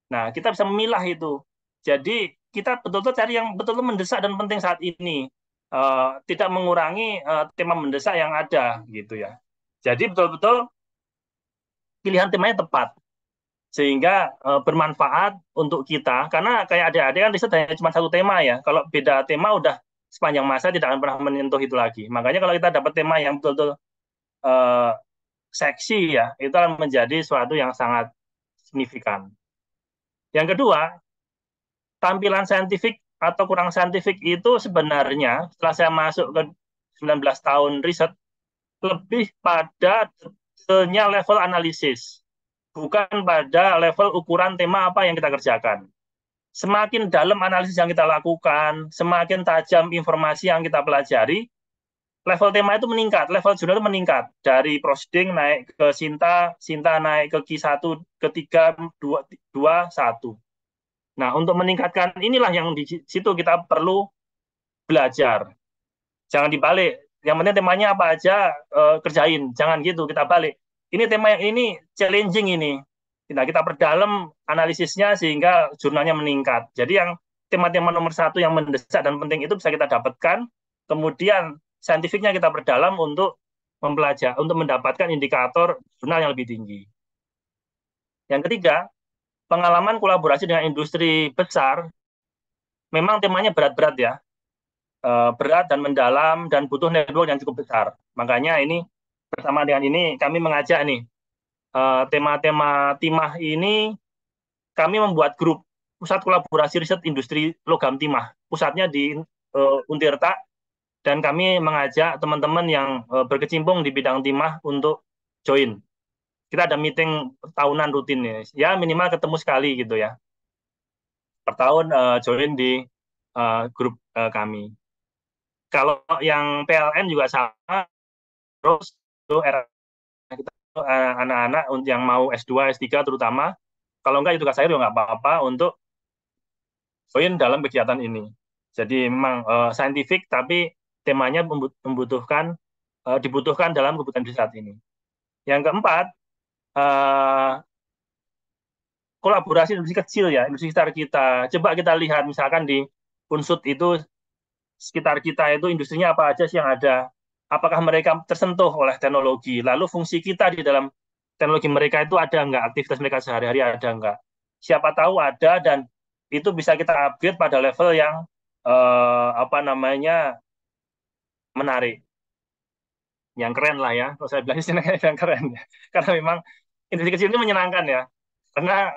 Nah, kita bisa memilah itu. Jadi, kita betul-betul cari yang betul-betul mendesak dan penting saat ini. Tidak mengurangi tema mendesak yang ada, gitu ya. Jadi, betul-betul pilihan temanya tepat. Sehingga bermanfaat untuk kita. Karena kayak adik-adik kan riset hanya cuma satu tema ya. Kalau beda tema udah sepanjang masa tidak akan pernah menyentuh itu lagi. Makanya kalau kita dapat tema yang betul-betul seksi ya, itu akan menjadi suatu yang sangat signifikan. Yang kedua, tampilan saintifik atau kurang saintifik itu sebenarnya setelah saya masuk ke 19 tahun riset, lebih pada detailnya level analisis, bukan pada level ukuran tema apa yang kita kerjakan. Semakin dalam analisis yang kita lakukan, semakin tajam informasi yang kita pelajari, level tema itu meningkat, level jurnal itu meningkat. Dari proceeding naik ke Sinta, Sinta naik ke Q1, ketiga, 2, 1. Nah, untuk meningkatkan inilah yang di situ kita perlu belajar. Jangan dibalik. Yang penting temanya apa aja kerjain. Jangan gitu, kita balik. Ini tema yang ini challenging ini. Nah, kita perdalam analisisnya sehingga jurnalnya meningkat. Jadi yang tema-tema nomor 1 yang mendesak dan penting itu bisa kita dapatkan, kemudian saintifiknya kita perdalam untuk mempelajari, untuk mendapatkan indikator jurnal yang lebih tinggi. Yang ketiga, pengalaman kolaborasi dengan industri besar, memang temanya berat-berat ya, berat dan mendalam dan butuh network yang cukup besar. Makanya ini bersama dengan ini kami mengajak nih tema-tema timah ini, kami membuat grup pusat kolaborasi riset industri logam timah. Pusatnya di Untirta, dan kami mengajak teman-teman yang berkecimpung di bidang timah untuk join. Kita ada meeting tahunan rutin ya, minimal ketemu sekali gitu ya. Per tahun join di grup kami. Kalau yang PLN juga sama, terus itu anak-anak yang mau S2, S3 terutama, kalau enggak itu saya juga nggak apa-apa untuk join dalam kegiatan ini. Jadi memang saintifik, tapi temanya dibutuhkan dalam kebutuhan di saat ini. Yang keempat, kolaborasi industri kecil ya, industri sekitar kita. Coba kita lihat misalkan di Unsut itu, sekitar kita itu industrinya apa aja sih yang ada? Apakah mereka tersentuh oleh teknologi? Lalu fungsi kita di dalam teknologi mereka itu ada nggak? Aktivitas mereka sehari-hari ada nggak? Siapa tahu ada, dan itu bisa kita upgrade pada level yang menarik, yang keren lah ya. Kalau saya bilang di sini yang keren ya. Karena memang industri kecil ini menyenangkan ya. Karena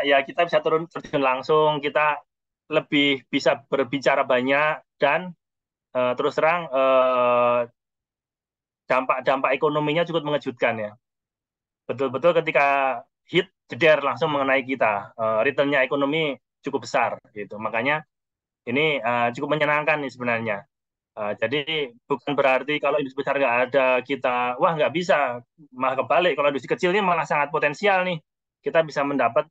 ya kita bisa terjun langsung, kita lebih bisa berbicara banyak, dan terus terang dampak ekonominya cukup mengejutkan ya. Betul-betul ketika hit jeder langsung mengenai kita, returnnya ekonomi cukup besar gitu. Makanya ini cukup menyenangkan nih sebenarnya. Jadi bukan berarti kalau industri besar nggak ada kita, wah nggak bisa. Malah kebalik, kalau industri kecil ini malah sangat potensial nih. Kita bisa mendapat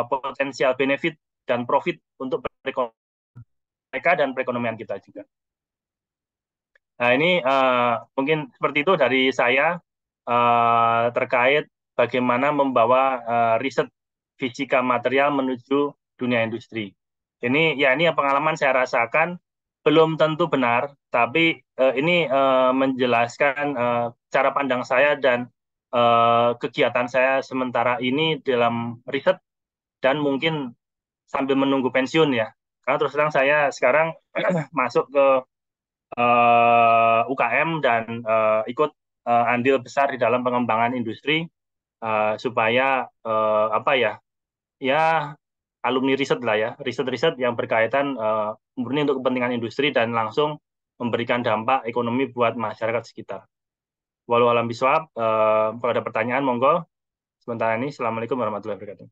potensial benefit dan profit untuk mereka dan perekonomian kita juga. Nah ini mungkin seperti itu dari saya terkait bagaimana membawa riset fisika material menuju dunia industri. Ini yang pengalaman saya rasakan, belum tentu benar, tapi ini menjelaskan cara pandang saya dan kegiatan saya sementara ini dalam riset, dan mungkin sambil menunggu pensiun ya. Karena terus terang saya sekarang masuk ke UKM dan ikut andil besar di dalam pengembangan industri supaya alumni riset lah ya, riset-riset yang berkaitan murni untuk kepentingan industri dan langsung memberikan dampak ekonomi buat masyarakat sekitar. Walau alam biswab, kalau ada pertanyaan monggo. Sementara ini, Assalamualaikum warahmatullahi wabarakatuh.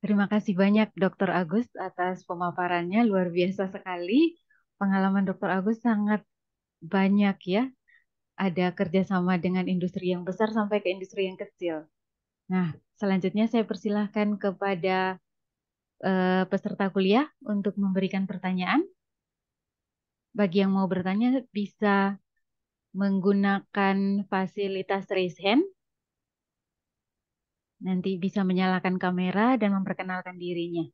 Terima kasih banyak Dr. Agus atas pemaparannya, luar biasa sekali. Pengalaman Dr. Agus sangat banyak ya. Ada kerjasama dengan industri yang besar sampai ke industri yang kecil. Nah, selanjutnya saya persilahkan kepada peserta kuliah untuk memberikan pertanyaan. Bagi yang mau bertanya bisa menggunakan fasilitas raise hand. Nanti bisa menyalakan kamera dan memperkenalkan dirinya.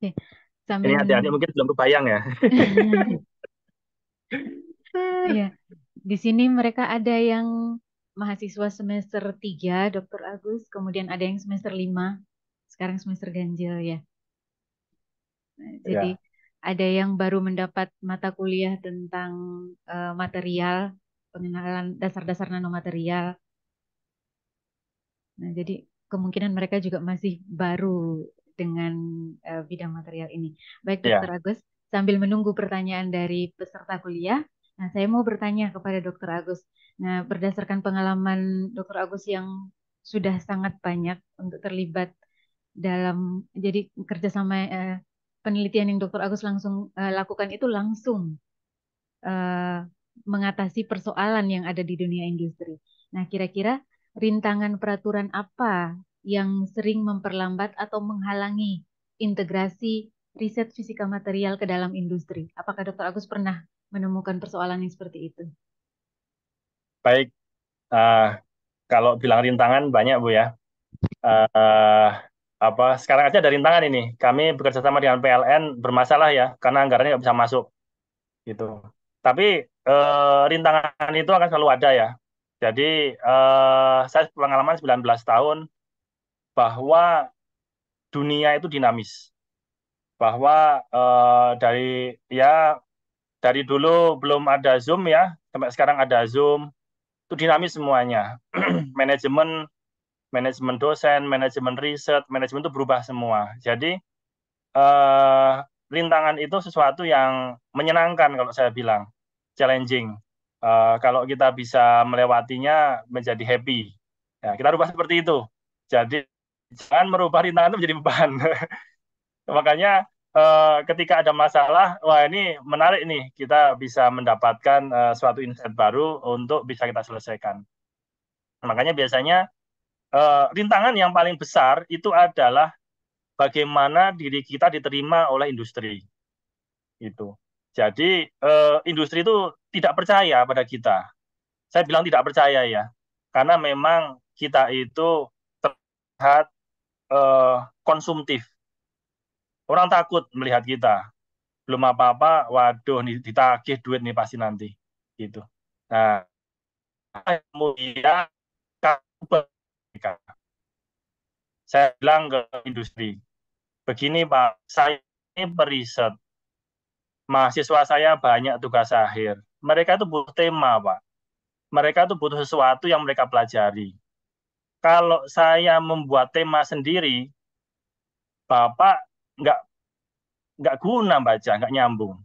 Oke, sambil Ini adik-adik mungkin belum kebayang ya. Iya, di sini mereka ada yang mahasiswa semester 3, Dr. Agus, kemudian ada yang semester 5, sekarang semester ganjil ya. Nah, jadi ada yang baru mendapat mata kuliah tentang material, pengenalan dasar-dasar nanomaterial. Nah, jadi kemungkinan mereka juga masih baru dengan bidang material ini. Baik, Dr. Agus, sambil menunggu pertanyaan dari peserta kuliah, nah saya mau bertanya kepada Dr. Agus. Nah, berdasarkan pengalaman Dr. Agus yang sudah sangat banyak untuk terlibat dalam jadi kerjasama penelitian yang Dr. Agus langsung lakukan itu langsung eh, mengatasi persoalan yang ada di dunia industri. Nah, kira-kira rintangan peraturan apa yang sering memperlambat atau menghalangi integrasi riset fisika material ke dalam industri? Apakah Dr. Agus pernah menemukan persoalan yang seperti itu? Baik, kalau bilang rintangan banyak Bu ya. Eh, sekarang aja ada rintangan ini. Kami bekerja sama dengan PLN bermasalah ya, karena anggarannya nggak bisa masuk gitu. Tapi rintangan itu akan selalu ada ya. Jadi saya pengalaman 19 tahun bahwa dunia itu dinamis. Bahwa dari dulu belum ada Zoom ya, sampai sekarang ada Zoom, itu dinamis semuanya. Manajemen manajemen dosen, manajemen riset, manajemen itu berubah semua. Jadi eh, rintangan itu sesuatu yang menyenangkan kalau saya bilang, challenging. Kalau kita bisa melewatinya menjadi happy. Ya, kita rubah seperti itu. Jadi jangan merubah rintangan itu menjadi beban. Makanya ketika ada masalah, wah ini menarik nih, kita bisa mendapatkan suatu insight baru untuk bisa kita selesaikan. Makanya biasanya rintangan yang paling besar itu adalah bagaimana diri kita diterima oleh industri. Itu. Jadi industri itu tidak percaya pada kita. Saya bilang tidak percaya ya, karena memang kita itu terlihat konsumtif. Orang takut melihat kita. Belum apa-apa, waduh nih ditagih duit nih pasti nanti. Gitu. Nah, kemudian saya bilang ke industri, begini Pak, saya ini periset, mahasiswa saya banyak tugas akhir. Mereka itu butuh tema, Pak. Mereka itu butuh sesuatu yang mereka pelajari. Kalau saya membuat tema sendiri, Bapak nggak nggak guna baca, nggak nyambung.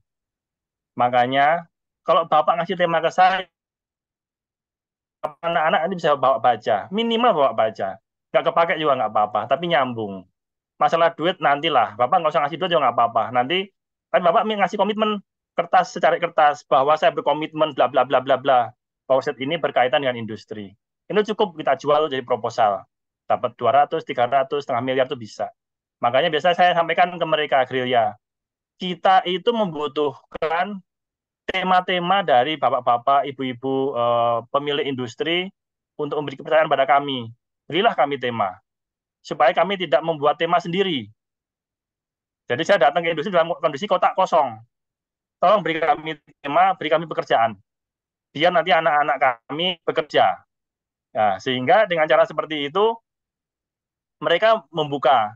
Makanya kalau Bapak ngasih tema ke saya, anak-anak nanti bisa bawa baca, minimal bawa baca. Nggak kepake juga nggak apa-apa, tapi nyambung. Masalah duit nantilah, Bapak nggak usah ngasih duit juga nggak apa-apa. Nanti kan Bapak ngasih komitmen kertas secari kertas bahwa saya berkomitmen bla bla bla bla bla. Bahwa set ini berkaitan dengan industri. Ini cukup kita jual jadi proposal. Dapat 200, 300, setengah miliar itu bisa. Makanya biasa saya sampaikan ke mereka, gerilya, kita itu membutuhkan tema-tema dari bapak-bapak, ibu-ibu pemilik industri untuk memberi kepercayaan pada kami. Berilah kami tema, supaya kami tidak membuat tema sendiri. Jadi saya datang ke industri dalam kondisi kotak kosong. Tolong beri kami tema, beri kami pekerjaan. Biar nanti anak-anak kami bekerja. Nah, sehingga dengan cara seperti itu, mereka membuka.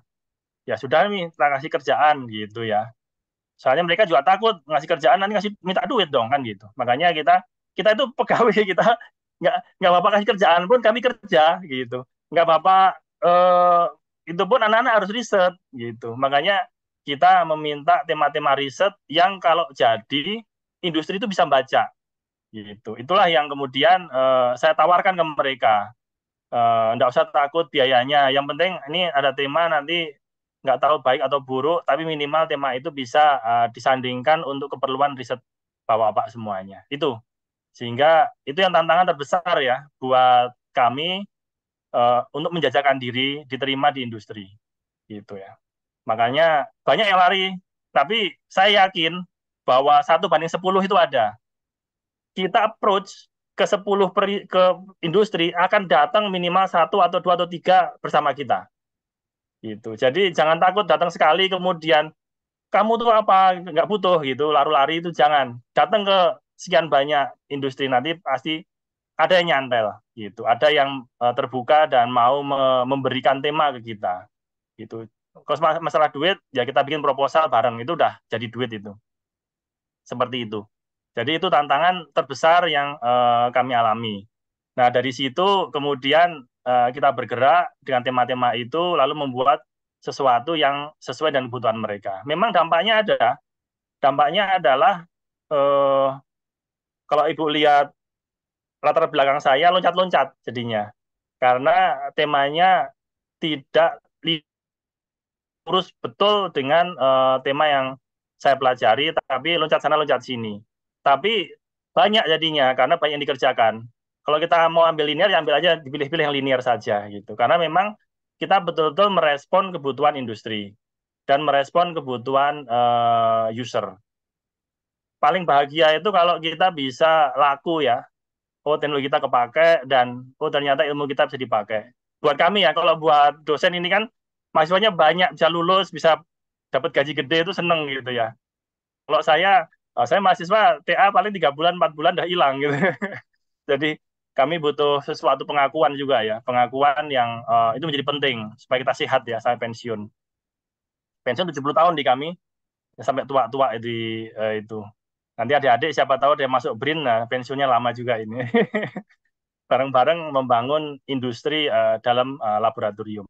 Ya sudah nih, kita kasih kerjaan gitu ya. Soalnya mereka juga takut ngasih kerjaan nanti minta duit dong kan gitu. Makanya kita itu pegawai, kita nggak apa-apa kasih kerjaan pun kami kerja gitu. Nggak apa-apa itu pun anak-anak harus riset gitu. Makanya kita meminta tema-tema riset yang kalau jadi industri itu bisa baca gitu. Itulah yang kemudian saya tawarkan ke mereka. Nggak usah takut biayanya. Yang penting ini ada tema nanti nggak tahu baik atau buruk, tapi minimal tema itu bisa disandingkan untuk keperluan riset bapak-bapak semuanya. Itu. Sehingga itu yang tantangan terbesar ya buat kami untuk menjajakan diri diterima di industri. Gitu ya. Makanya banyak yang lari, tapi saya yakin bahwa 1:10 itu ada. Kita approach ke 10 ke industri akan datang minimal 1 atau 2 atau 3 bersama kita. Gitu. Jadi jangan takut datang sekali kemudian kamu tuh apa nggak butuh gitu lari-lari itu jangan datang ke sekian banyak industri nanti pasti ada yang nyantel gitu ada yang terbuka dan mau memberikan tema ke kita gitu kalau masalah duit ya kita bikin proposal bareng itu udah jadi duit itu seperti itu jadi itu tantangan terbesar yang kami alami nah dari situ kemudian kita bergerak dengan tema-tema itu lalu membuat sesuatu yang sesuai dengan kebutuhan mereka memang dampaknya ada. Dampaknya adalah kalau Ibu lihat latar belakang saya loncat-loncat jadinya. Karena temanya tidak urus betul dengan tema yang saya pelajari, tapi loncat sana loncat sini. Tapi banyak jadinya karena banyak yang dikerjakan. Kalau kita mau ambil linear, ya ambil aja dipilih-pilih yang linear saja gitu. Karena memang kita betul-betul merespon kebutuhan industri dan merespon kebutuhan user. Paling bahagia itu kalau kita bisa laku ya. Oh, teknologi kita kepake dan oh ternyata ilmu kita bisa dipakai. Buat kami ya, kalau buat dosen ini kan mahasiswanya banyak, bisa lulus, bisa dapat gaji gede itu seneng gitu ya. Kalau saya mahasiswa TA paling 3 bulan, 4 bulan udah hilang gitu. Jadi kami butuh sesuatu pengakuan juga ya, pengakuan yang itu menjadi penting supaya kita sehat ya sampai pensiun. Pensiun 70 tahun di kami, ya, sampai tua-tua di itu. Nanti adik-adik siapa tahu dia masuk BRIN, nah pensiunnya lama juga ini. Bareng-bareng membangun industri dalam laboratorium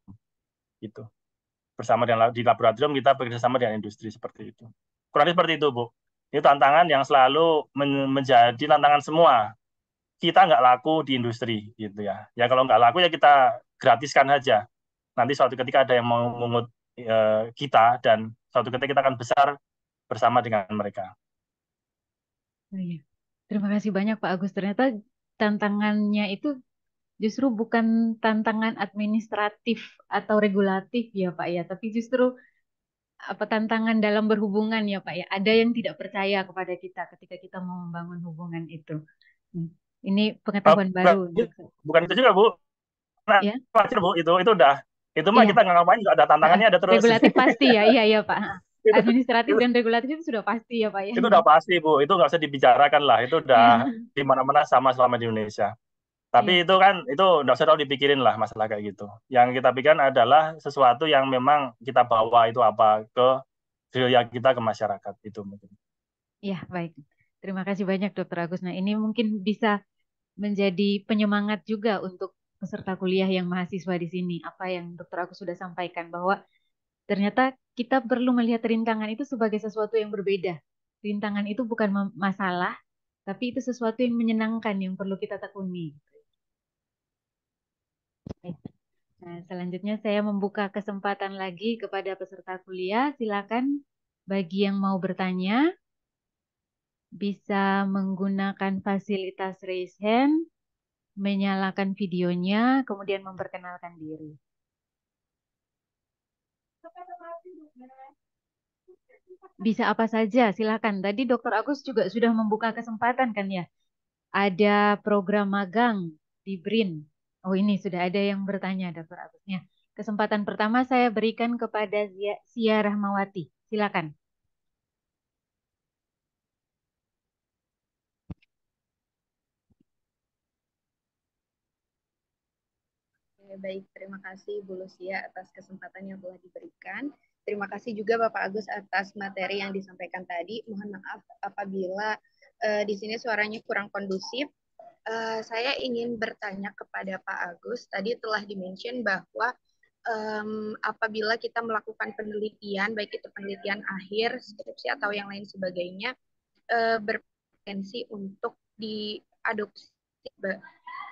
gitu. Bersama dengan di laboratorium kita bekerjasama dengan industri seperti itu. Kurang lebih seperti itu, Bu. Ini tantangan yang selalu menjadi tantangan semua. Kita nggak laku di industri gitu ya. Ya kalau nggak laku ya kita gratiskan aja. Nanti suatu ketika ada yang mau mengut kita dan suatu ketika kita akan besar bersama dengan mereka. Oh, iya. Terima kasih banyak Pak Agus. Ternyata tantangannya itu justru bukan tantangan administratif atau regulatif ya Pak ya, tapi justru apa tantangan dalam berhubungan ya Pak ya. Ada yang tidak percaya kepada kita ketika kita mau membangun hubungan itu. Hmm. Ini pengetahuan baru untuk saya. Bukan itu juga, Bu. Nah, Ya, wajar, Bu, itu udah. Itu mah iya. kita nggak ngapain juga ada tantangannya ada terus. Regulatif pasti ya, iya ya Pak. itu, Administratif itu dan regulatif itu sudah pasti ya Pak ya. itu udah pasti, Bu. Itu nggak usah dibicarakan lah. Itu udah Iya, di mana-mana sama selama di Indonesia. Tapi iya, itu kan itu nggak usah terlalu dipikirin lah masalah kayak gitu. Yang kita pikirkan adalah sesuatu yang memang kita bawa itu apa ke budaya kita ke masyarakat itu mungkin. iya baik. Terima kasih banyak Dokter Agus. Nah ini mungkin bisa menjadi penyemangat juga untuk peserta kuliah yang mahasiswa di sini. Apa yang Dokter Agus sudah sampaikan bahwa ternyata kita perlu melihat rintangan itu sebagai sesuatu yang berbeda. Rintangan itu bukan masalah, tapi itu sesuatu yang menyenangkan yang perlu kita tekuni. Baik. Nah, selanjutnya saya membuka kesempatan lagi kepada peserta kuliah. Silakan bagi yang mau bertanya bisa menggunakan fasilitas raise hand, menyalakan videonya, kemudian memperkenalkan diri. Bisa apa saja, silakan. Tadi Dokter Agus juga sudah membuka kesempatan kan ya. Ada program magang di BRIN. Oh ini sudah ada yang bertanya Dokter Agusnya. Kesempatan pertama saya berikan kepada Sia Rahmawati. Silakan. Baik, terima kasih Bu Lucia atas kesempatan yang telah diberikan. Terima kasih juga Bapak Agus atas materi yang disampaikan tadi. Mohon maaf apabila di sini suaranya kurang kondusif. Saya ingin bertanya kepada Pak Agus. Tadi telah dimention bahwa apabila kita melakukan penelitian, baik itu penelitian akhir, skripsi atau yang lain sebagainya, berpotensi untuk diadopsi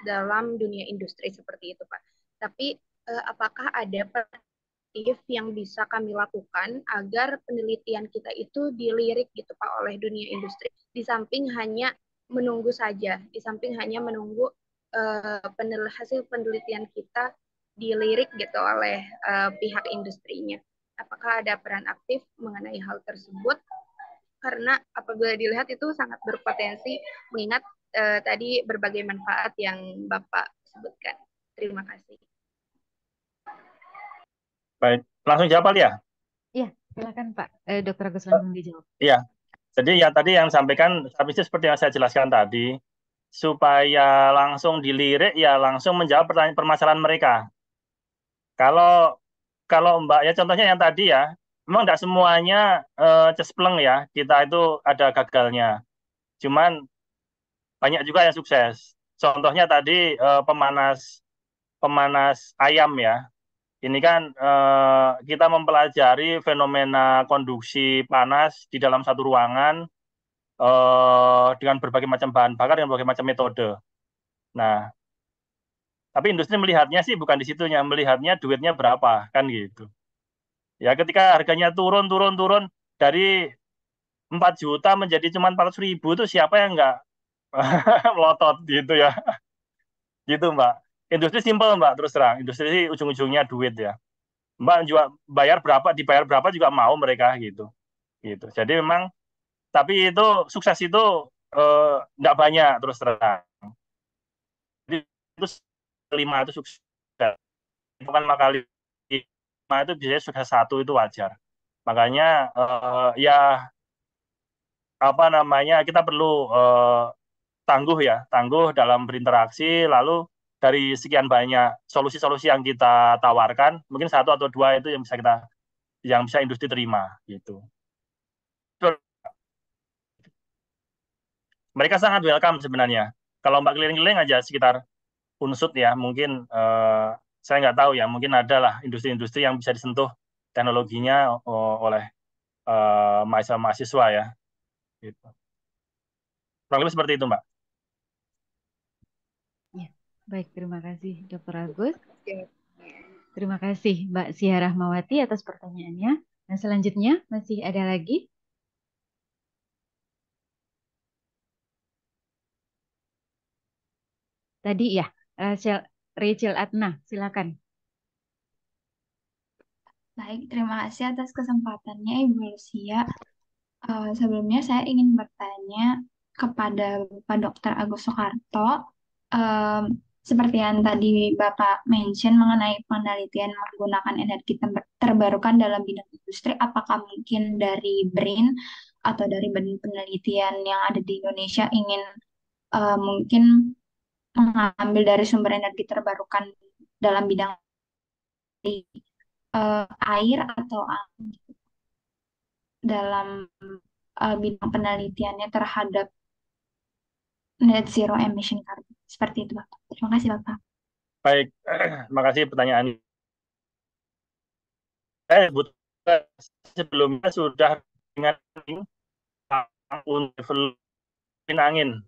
dalam dunia industri seperti itu, Pak. Tapi apakah ada perspektif yang bisa kami lakukan agar penelitian kita itu dilirik gitu Pak oleh dunia industri, di samping hanya menunggu saja, di samping hanya menunggu hasil penelitian kita dilirik gitu oleh pihak industrinya. Apakah ada peran aktif mengenai hal tersebut? Karena apabila dilihat itu sangat berpotensi mengingat tadi berbagai manfaat yang Bapak sebutkan. Terima kasih. Baik, langsung jawab ya. Iya, silakan Pak. Dokter Agus langsung dijawab. Iya. Jadi ya tadi yang sampaikan habis itu seperti yang saya jelaskan tadi, supaya langsung dilirik ya langsung menjawab permasalahan mereka. Kalau Mbak ya contohnya yang tadi ya, memang tidak semuanya cespleng ya, kita itu ada gagalnya. Cuman banyak juga yang sukses. Contohnya tadi pemanas ayam ya. Ini kan kita mempelajari fenomena konduksi panas di dalam satu ruangan dengan berbagai macam bahan bakar dan berbagai macam metode. Nah, tapi industri melihatnya sih bukan di situnya, melihatnya duitnya berapa kan gitu. Ya ketika harganya turun dari 4 juta menjadi cuma 400.000 itu siapa yang nggak melotot gitu ya. Gitu Mbak. Industri simpel Mbak, terus terang. Industri ujung-ujungnya duit ya. Mbak juga bayar berapa, dibayar berapa juga mau mereka gitu. Gitu. Jadi memang, tapi itu sukses itu nggak banyak terus terang. Jadi itu 5 itu sukses. Itu kan kali 5 itu biasanya sukses 1 itu wajar. Makanya ya apa namanya, kita perlu tangguh dalam berinteraksi, lalu dari sekian banyak solusi-solusi yang kita tawarkan, mungkin 1 atau 2 itu yang bisa industri terima gitu. Mereka sangat welcome sebenarnya. Kalau Mbak keliling-keliling aja sekitar Unsut ya, mungkin saya nggak tahu ya, mungkin ada lah industri-industri yang bisa disentuh teknologinya oleh mahasiswa-mahasiswa ya. Gitu. Kurang lebih seperti itu, Mbak. Ya, baik, terima kasih Dr. Agus. Terima kasih Mbak Sia Rahmawati atas pertanyaannya. Nah, selanjutnya masih ada lagi. Tadi ya, Rachel Adna, silakan. Baik, terima kasih atas kesempatannya Ibu Lucia. Sebelumnya saya ingin bertanya kepada Pak Dr. Agus Soekarto, seperti yang tadi Bapak mention mengenai penelitian menggunakan energi terbarukan dalam bidang industri, apakah mungkin dari BRIN atau dari badan penelitian yang ada di Indonesia ingin mungkin mengambil dari sumber energi terbarukan dalam bidang air atau angin dalam bidang penelitiannya terhadap net zero emission carbon. Seperti itu, Bapak. Terima kasih, Bapak. Baik, terima kasih pertanyaan. Saya sebelumnya sudah dengan angin.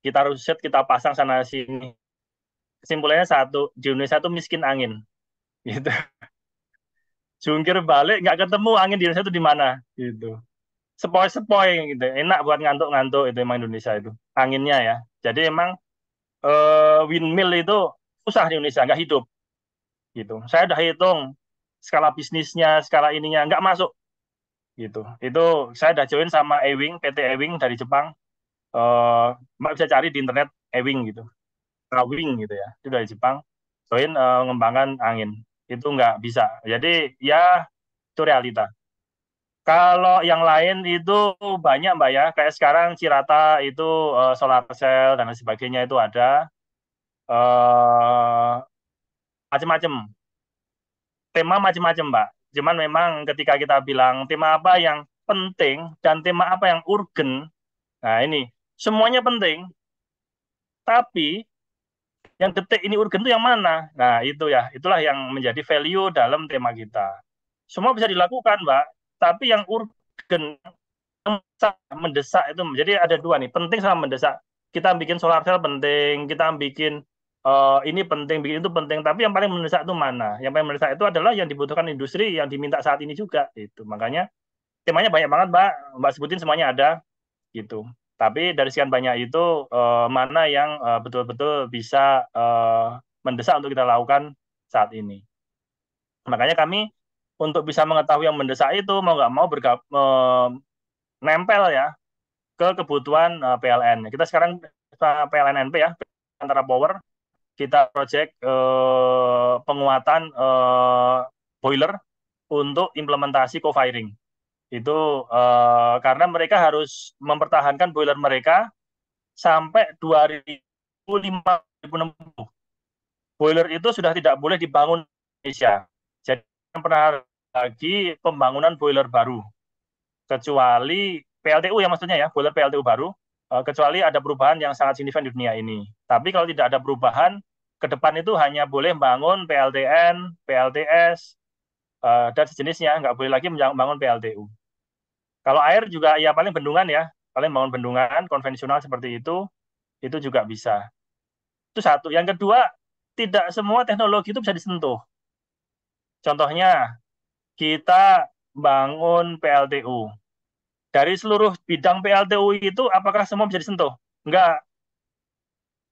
Kita riset, kita pasang sana sini. Kesimpulannya satu, di Indonesia itu miskin angin. Gitu. Jungkir balik nggak ketemu angin di Indonesia itu di mana gitu. Sepoi-sepoi gitu. Enak buat ngantuk-ngantuk itu emang Indonesia itu. Anginnya ya. Jadi emang windmill itu susah di Indonesia, nggak hidup. Gitu. Saya udah hitung skala bisnisnya, skala ininya nggak masuk. Gitu. Itu saya udah join sama Ewing, PT Ewing dari Jepang. Mbak bisa cari di internet Ewing gitu. Ewing gitu ya. Itu dari Jepang. Join mengembangkan angin. Itu nggak bisa. Jadi ya itu realita. Kalau yang lain itu banyak Mbak ya, kayak sekarang Cirata itu solar cell dan lain sebagainya itu ada macam-macam. Tema macam-macam Mbak. Cuman memang ketika kita bilang tema apa yang penting dan tema apa yang urgen, nah ini semuanya penting, tapi yang detik ini urgen itu yang mana? Nah itu ya, itulah yang menjadi value dalam tema kita. Semua bisa dilakukan Mbak, tapi yang urgen mendesak itu jadi ada 2 nih, penting sama mendesak. Kita bikin solar cell penting, kita bikin ini penting, bikin itu penting, tapi yang paling mendesak itu mana? Yang paling mendesak itu adalah yang dibutuhkan industri yang diminta saat ini juga itu. Makanya temanya banyak banget Mbak sebutin semuanya ada gitu. Tapi dari sekian banyak itu mana yang betul-betul bisa mendesak untuk kita lakukan saat ini. Makanya kami untuk bisa mengetahui yang mendesak itu mau nggak mau nempel ya ke kebutuhan PLN. Kita sekarang PLN NP ya, antara power, kita project penguatan boiler untuk implementasi co-firing. Itu karena mereka harus mempertahankan boiler mereka sampai 2050. Boiler itu sudah tidak boleh dibangun di Indonesia. Jadi pernah lagi pembangunan boiler baru. Kecuali PLTU ya maksudnya ya, boiler PLTU baru, kecuali ada perubahan yang sangat signifikan di dunia ini. Tapi kalau tidak ada perubahan, ke depan itu hanya boleh bangun PLTN, PLTS, dan sejenisnya, nggak boleh lagi membangun PLTU. Kalau air juga ya paling bendungan ya, paling bangun bendungan konvensional seperti itu juga bisa. Itu satu. Yang kedua, tidak semua teknologi itu bisa disentuh. Contohnya, kita bangun PLTU. Dari seluruh bidang PLTU itu, apakah semua bisa disentuh? Enggak.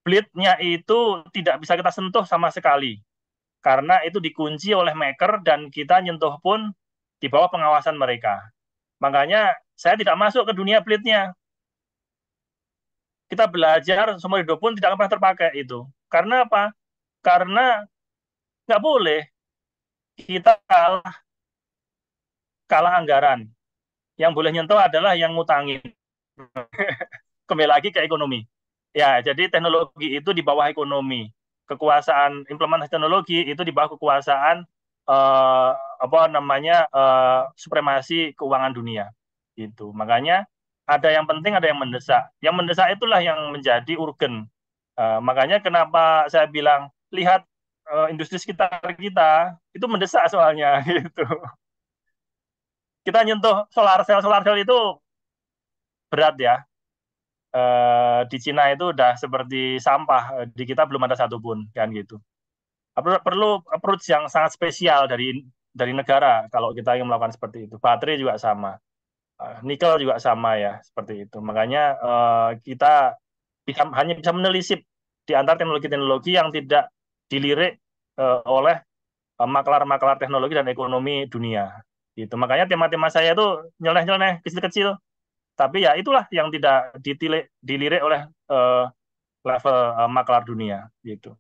Bleed-nya itu tidak bisa kita sentuh sama sekali. Karena itu dikunci oleh maker dan kita nyentuh pun di bawah pengawasan mereka. Makanya saya tidak masuk ke dunia bleed-nya. Kita belajar seumur hidup pun tidak pernah terpakai itu. Karena apa? Karena nggak boleh kita kalah anggaran. Yang boleh nyentuh adalah yang ngutangin. Kembali lagi ke ekonomi. Ya, jadi teknologi itu di bawah ekonomi. Kekuasaan implementasi teknologi itu di bawah kekuasaan apa namanya supremasi keuangan dunia. Gitu. Makanya ada yang penting, ada yang mendesak. Yang mendesak itulah yang menjadi urgen. Makanya kenapa saya bilang lihat industri sekitar kita itu mendesak soalnya gitu. Kita nyentuh solar cell itu berat ya. Di Cina itu udah seperti sampah, di kita belum ada satupun kan gitu. Perlu approach yang sangat spesial dari negara kalau kita ingin melakukan seperti itu. Baterai juga sama, nikel juga sama ya seperti itu. Makanya kita hanya bisa menelisip di antara teknologi-teknologi yang tidak dilirik oleh maklar-maklar teknologi dan ekonomi dunia. Gitu. Makanya tema-tema saya itu nyeleneh-nyeleneh kecil-kecil. Tapi ya itulah yang tidak dilirik oleh level maklar dunia gitu.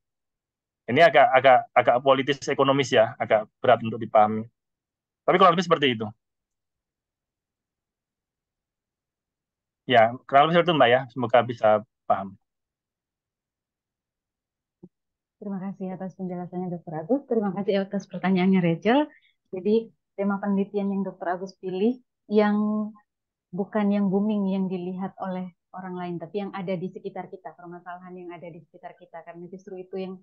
Ini agak politis ekonomis ya, agak berat untuk dipahami. Tapi kurang lebih seperti itu. Ya, kurang lebih seperti itu Mbak ya. Semoga bisa paham. Terima kasih atas penjelasannya Dr. Agus. Terima kasih atas pertanyaannya Rachel. Jadi tema penelitian yang Dr. Agus pilih yang bukan yang booming yang dilihat oleh orang lain, tapi yang ada di sekitar kita, permasalahan yang ada di sekitar kita, karena justru itu yang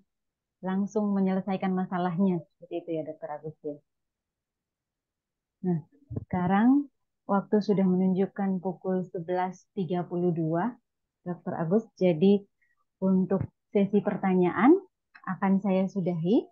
langsung menyelesaikan masalahnya. Seperti itu ya Dr. Agus ya. Nah, sekarang waktu sudah menunjukkan pukul 11.32, Dr. Agus. Jadi untuk sesi pertanyaan akan saya sudahi.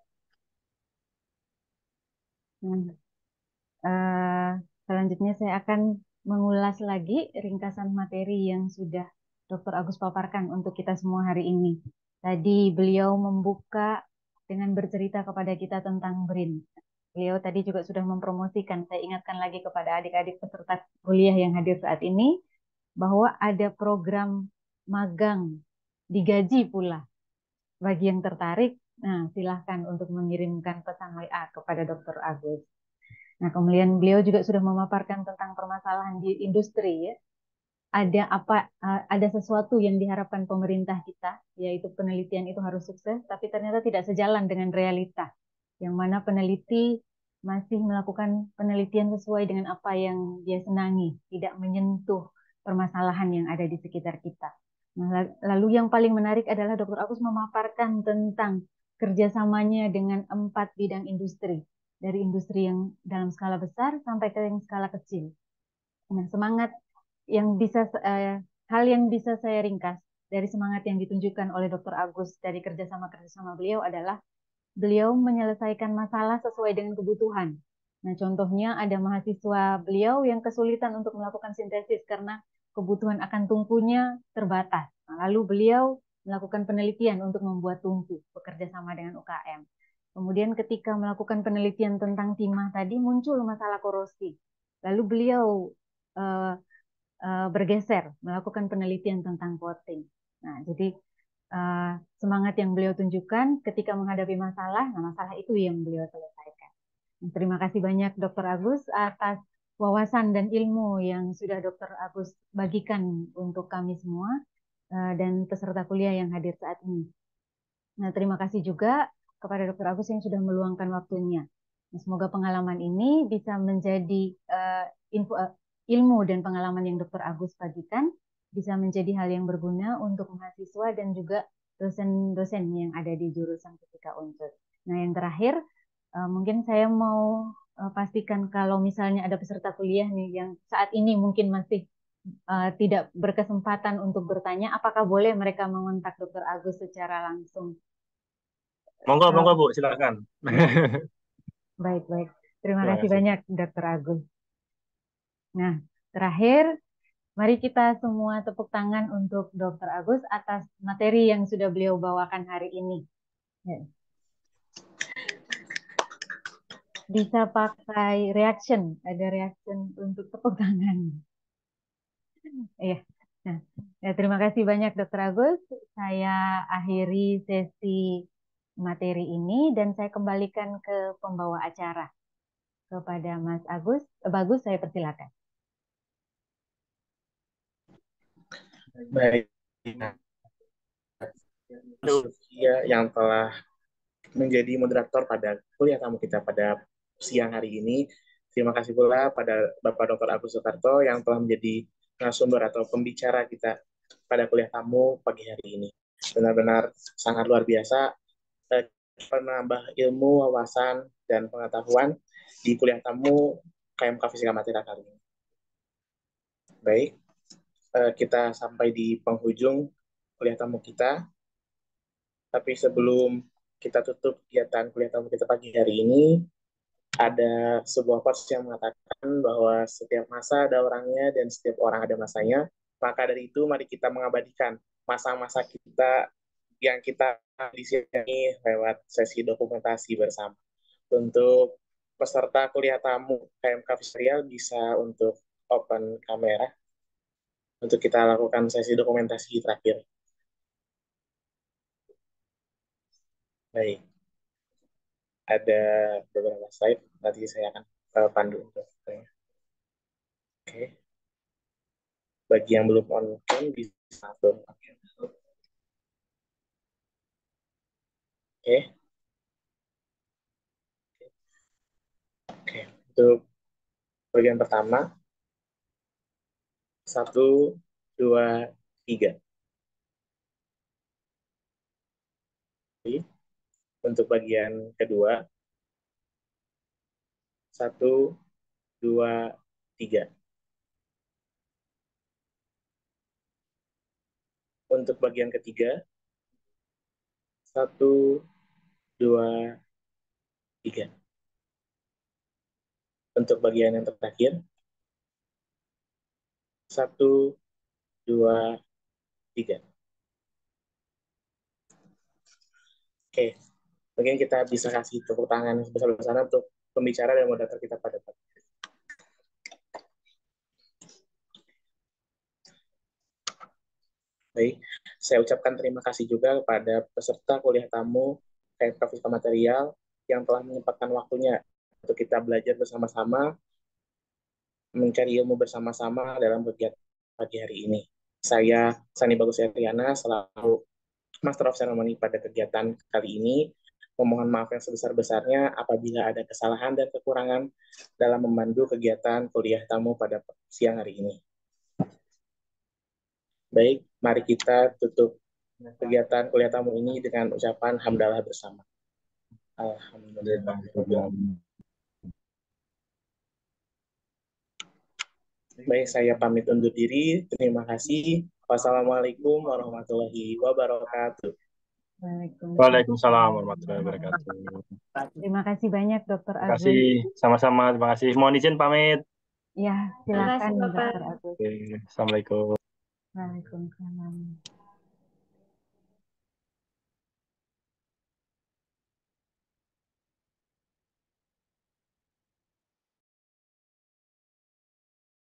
Selanjutnya saya akan mengulas lagi ringkasan materi yang sudah Dr. Agus paparkan untuk kita semua hari ini. Tadi beliau membuka dengan bercerita kepada kita tentang BRIN. Beliau tadi juga sudah mempromosikan, saya ingatkan lagi kepada adik-adik peserta kuliah yang hadir saat ini, bahwa ada program magang digaji pula. Bagi yang tertarik, nah silahkan untuk mengirimkan pesan WA kepada Dr. Agus. Nah, kemudian beliau juga sudah memaparkan tentang permasalahan di industri ya. Ada sesuatu yang diharapkan pemerintah kita, yaitu penelitian itu harus sukses, tapi ternyata tidak sejalan dengan realita. Yang mana peneliti masih melakukan penelitian sesuai dengan apa yang dia senangi, tidak menyentuh permasalahan yang ada di sekitar kita. Nah, lalu yang paling menarik adalah Dr. Agus memaparkan tentang kerjasamanya dengan 4 bidang industri. Dari industri yang dalam skala besar sampai ke yang skala kecil. Nah, hal yang bisa saya ringkas dari semangat yang ditunjukkan oleh Dr. Agus dari kerjasama beliau adalah beliau menyelesaikan masalah sesuai dengan kebutuhan. Nah, contohnya ada mahasiswa beliau yang kesulitan untuk melakukan sintesis karena kebutuhan akan tungkunya terbatas. Nah, lalu beliau melakukan penelitian untuk membuat tungku, bekerja sama dengan UKM. Kemudian ketika melakukan penelitian tentang timah tadi muncul masalah korosi. Lalu beliau bergeser melakukan penelitian tentang coating. Nah, jadi semangat yang beliau tunjukkan ketika menghadapi masalah, nah masalah itu yang beliau selesaikan. Terima kasih banyak Dr. Agus atas wawasan dan ilmu yang sudah Dr. Agus bagikan untuk kami semua dan peserta kuliah yang hadir saat ini. Nah, terima kasih juga kepada Dr. Agus yang sudah meluangkan waktunya. Semoga pengalaman ini bisa menjadi ilmu dan pengalaman yang Dr. Agus bagikan bisa menjadi hal yang berguna untuk mahasiswa dan juga dosen-dosen yang ada di jurusan Fisika Unsur. Nah, yang terakhir, mungkin saya mau pastikan kalau misalnya ada peserta kuliah nih yang saat ini mungkin masih tidak berkesempatan untuk bertanya, apakah boleh mereka mengontak Dr. Agus secara langsung? Monggo Bu, silakan. Baik. Terima Terima kasih kasih. banyak, Dr. Agus. Nah, terakhir, mari kita semua tepuk tangan untuk Dr. Agus atas materi yang sudah beliau bawakan hari ini. Ya. Bisa pakai reaction, ada reaction untuk tepuk tangan. Iya. Nah, ya, terima kasih banyak Dr. Agus. Saya akhiri sesi materi ini dan saya kembalikan ke pembawa acara. Kepada Mas Agus. Bagus, saya persilakan. Baik. Ya, yang telah menjadi moderator pada kuliah tamu kita pada siang hari ini. Terima kasih pula pada Bapak Dr. Agus Soekarto yang telah menjadi narasumber atau pembicara kita pada kuliah tamu pagi hari ini. Benar-benar sangat luar biasa, menambah ilmu, wawasan, dan pengetahuan di kuliah tamu KMK Fisika Material kali ini. Baik, kita sampai di penghujung kuliah tamu kita. Tapi sebelum kita tutup kegiatan kuliah tamu kita pagi hari ini, ada sebuah quotes yang mengatakan bahwa setiap masa ada orangnya dan setiap orang ada masanya. Maka dari itu, mari kita mengabadikan masa-masa kita yang kita di sini lewat sesi dokumentasi bersama. Untuk peserta kuliah tamu KMK Fiserial bisa untuk open kamera untuk kita lakukan sesi dokumentasi terakhir. Baik. Ada beberapa slide, nanti saya akan pandu untuk Oke. Bagi yang belum on cam bisa belum on cam. Oke. Oke. Untuk bagian pertama, 1, 2, 3. Oke. Untuk bagian kedua, 1, 2, 3. Untuk bagian ketiga, 1, 2, 3. Untuk bagian yang terakhir, 1, 2, 3. Oke, mungkin kita bisa kasih tepuk tangan sebesar-besaran untuk pembicara dan moderator kita pada pagi. Baik, saya ucapkan terima kasih juga kepada peserta kuliah tamu KMK Fisika Material yang telah menyempatkan waktunya untuk kita belajar bersama-sama, mencari ilmu bersama-sama dalam kegiatan pagi hari ini. Saya Sani Bagus Eriana, selaku Master of Ceremony pada kegiatan kali ini. Memohon maaf yang sebesar-besarnya apabila ada kesalahan dan kekurangan dalam memandu kegiatan kuliah tamu pada siang hari ini. Baik, mari kita tutup kegiatan kuliah tamu ini dengan ucapan hamdalah bersama. Alhamdulillah. Baik, saya pamit undur diri. Terima kasih. Wassalamualaikum warahmatullahi wabarakatuh. Waalaikumsalam warahmatullahi wabarakatuh. Terima kasih banyak Dr. Terima Agus. kasih, sama-sama. Terima kasih. Mohon izin pamit. Ya, silakan Terima kasih, Bapak. Dr. Agus. Oke, Assalamualaikum. Waalaikumsalam.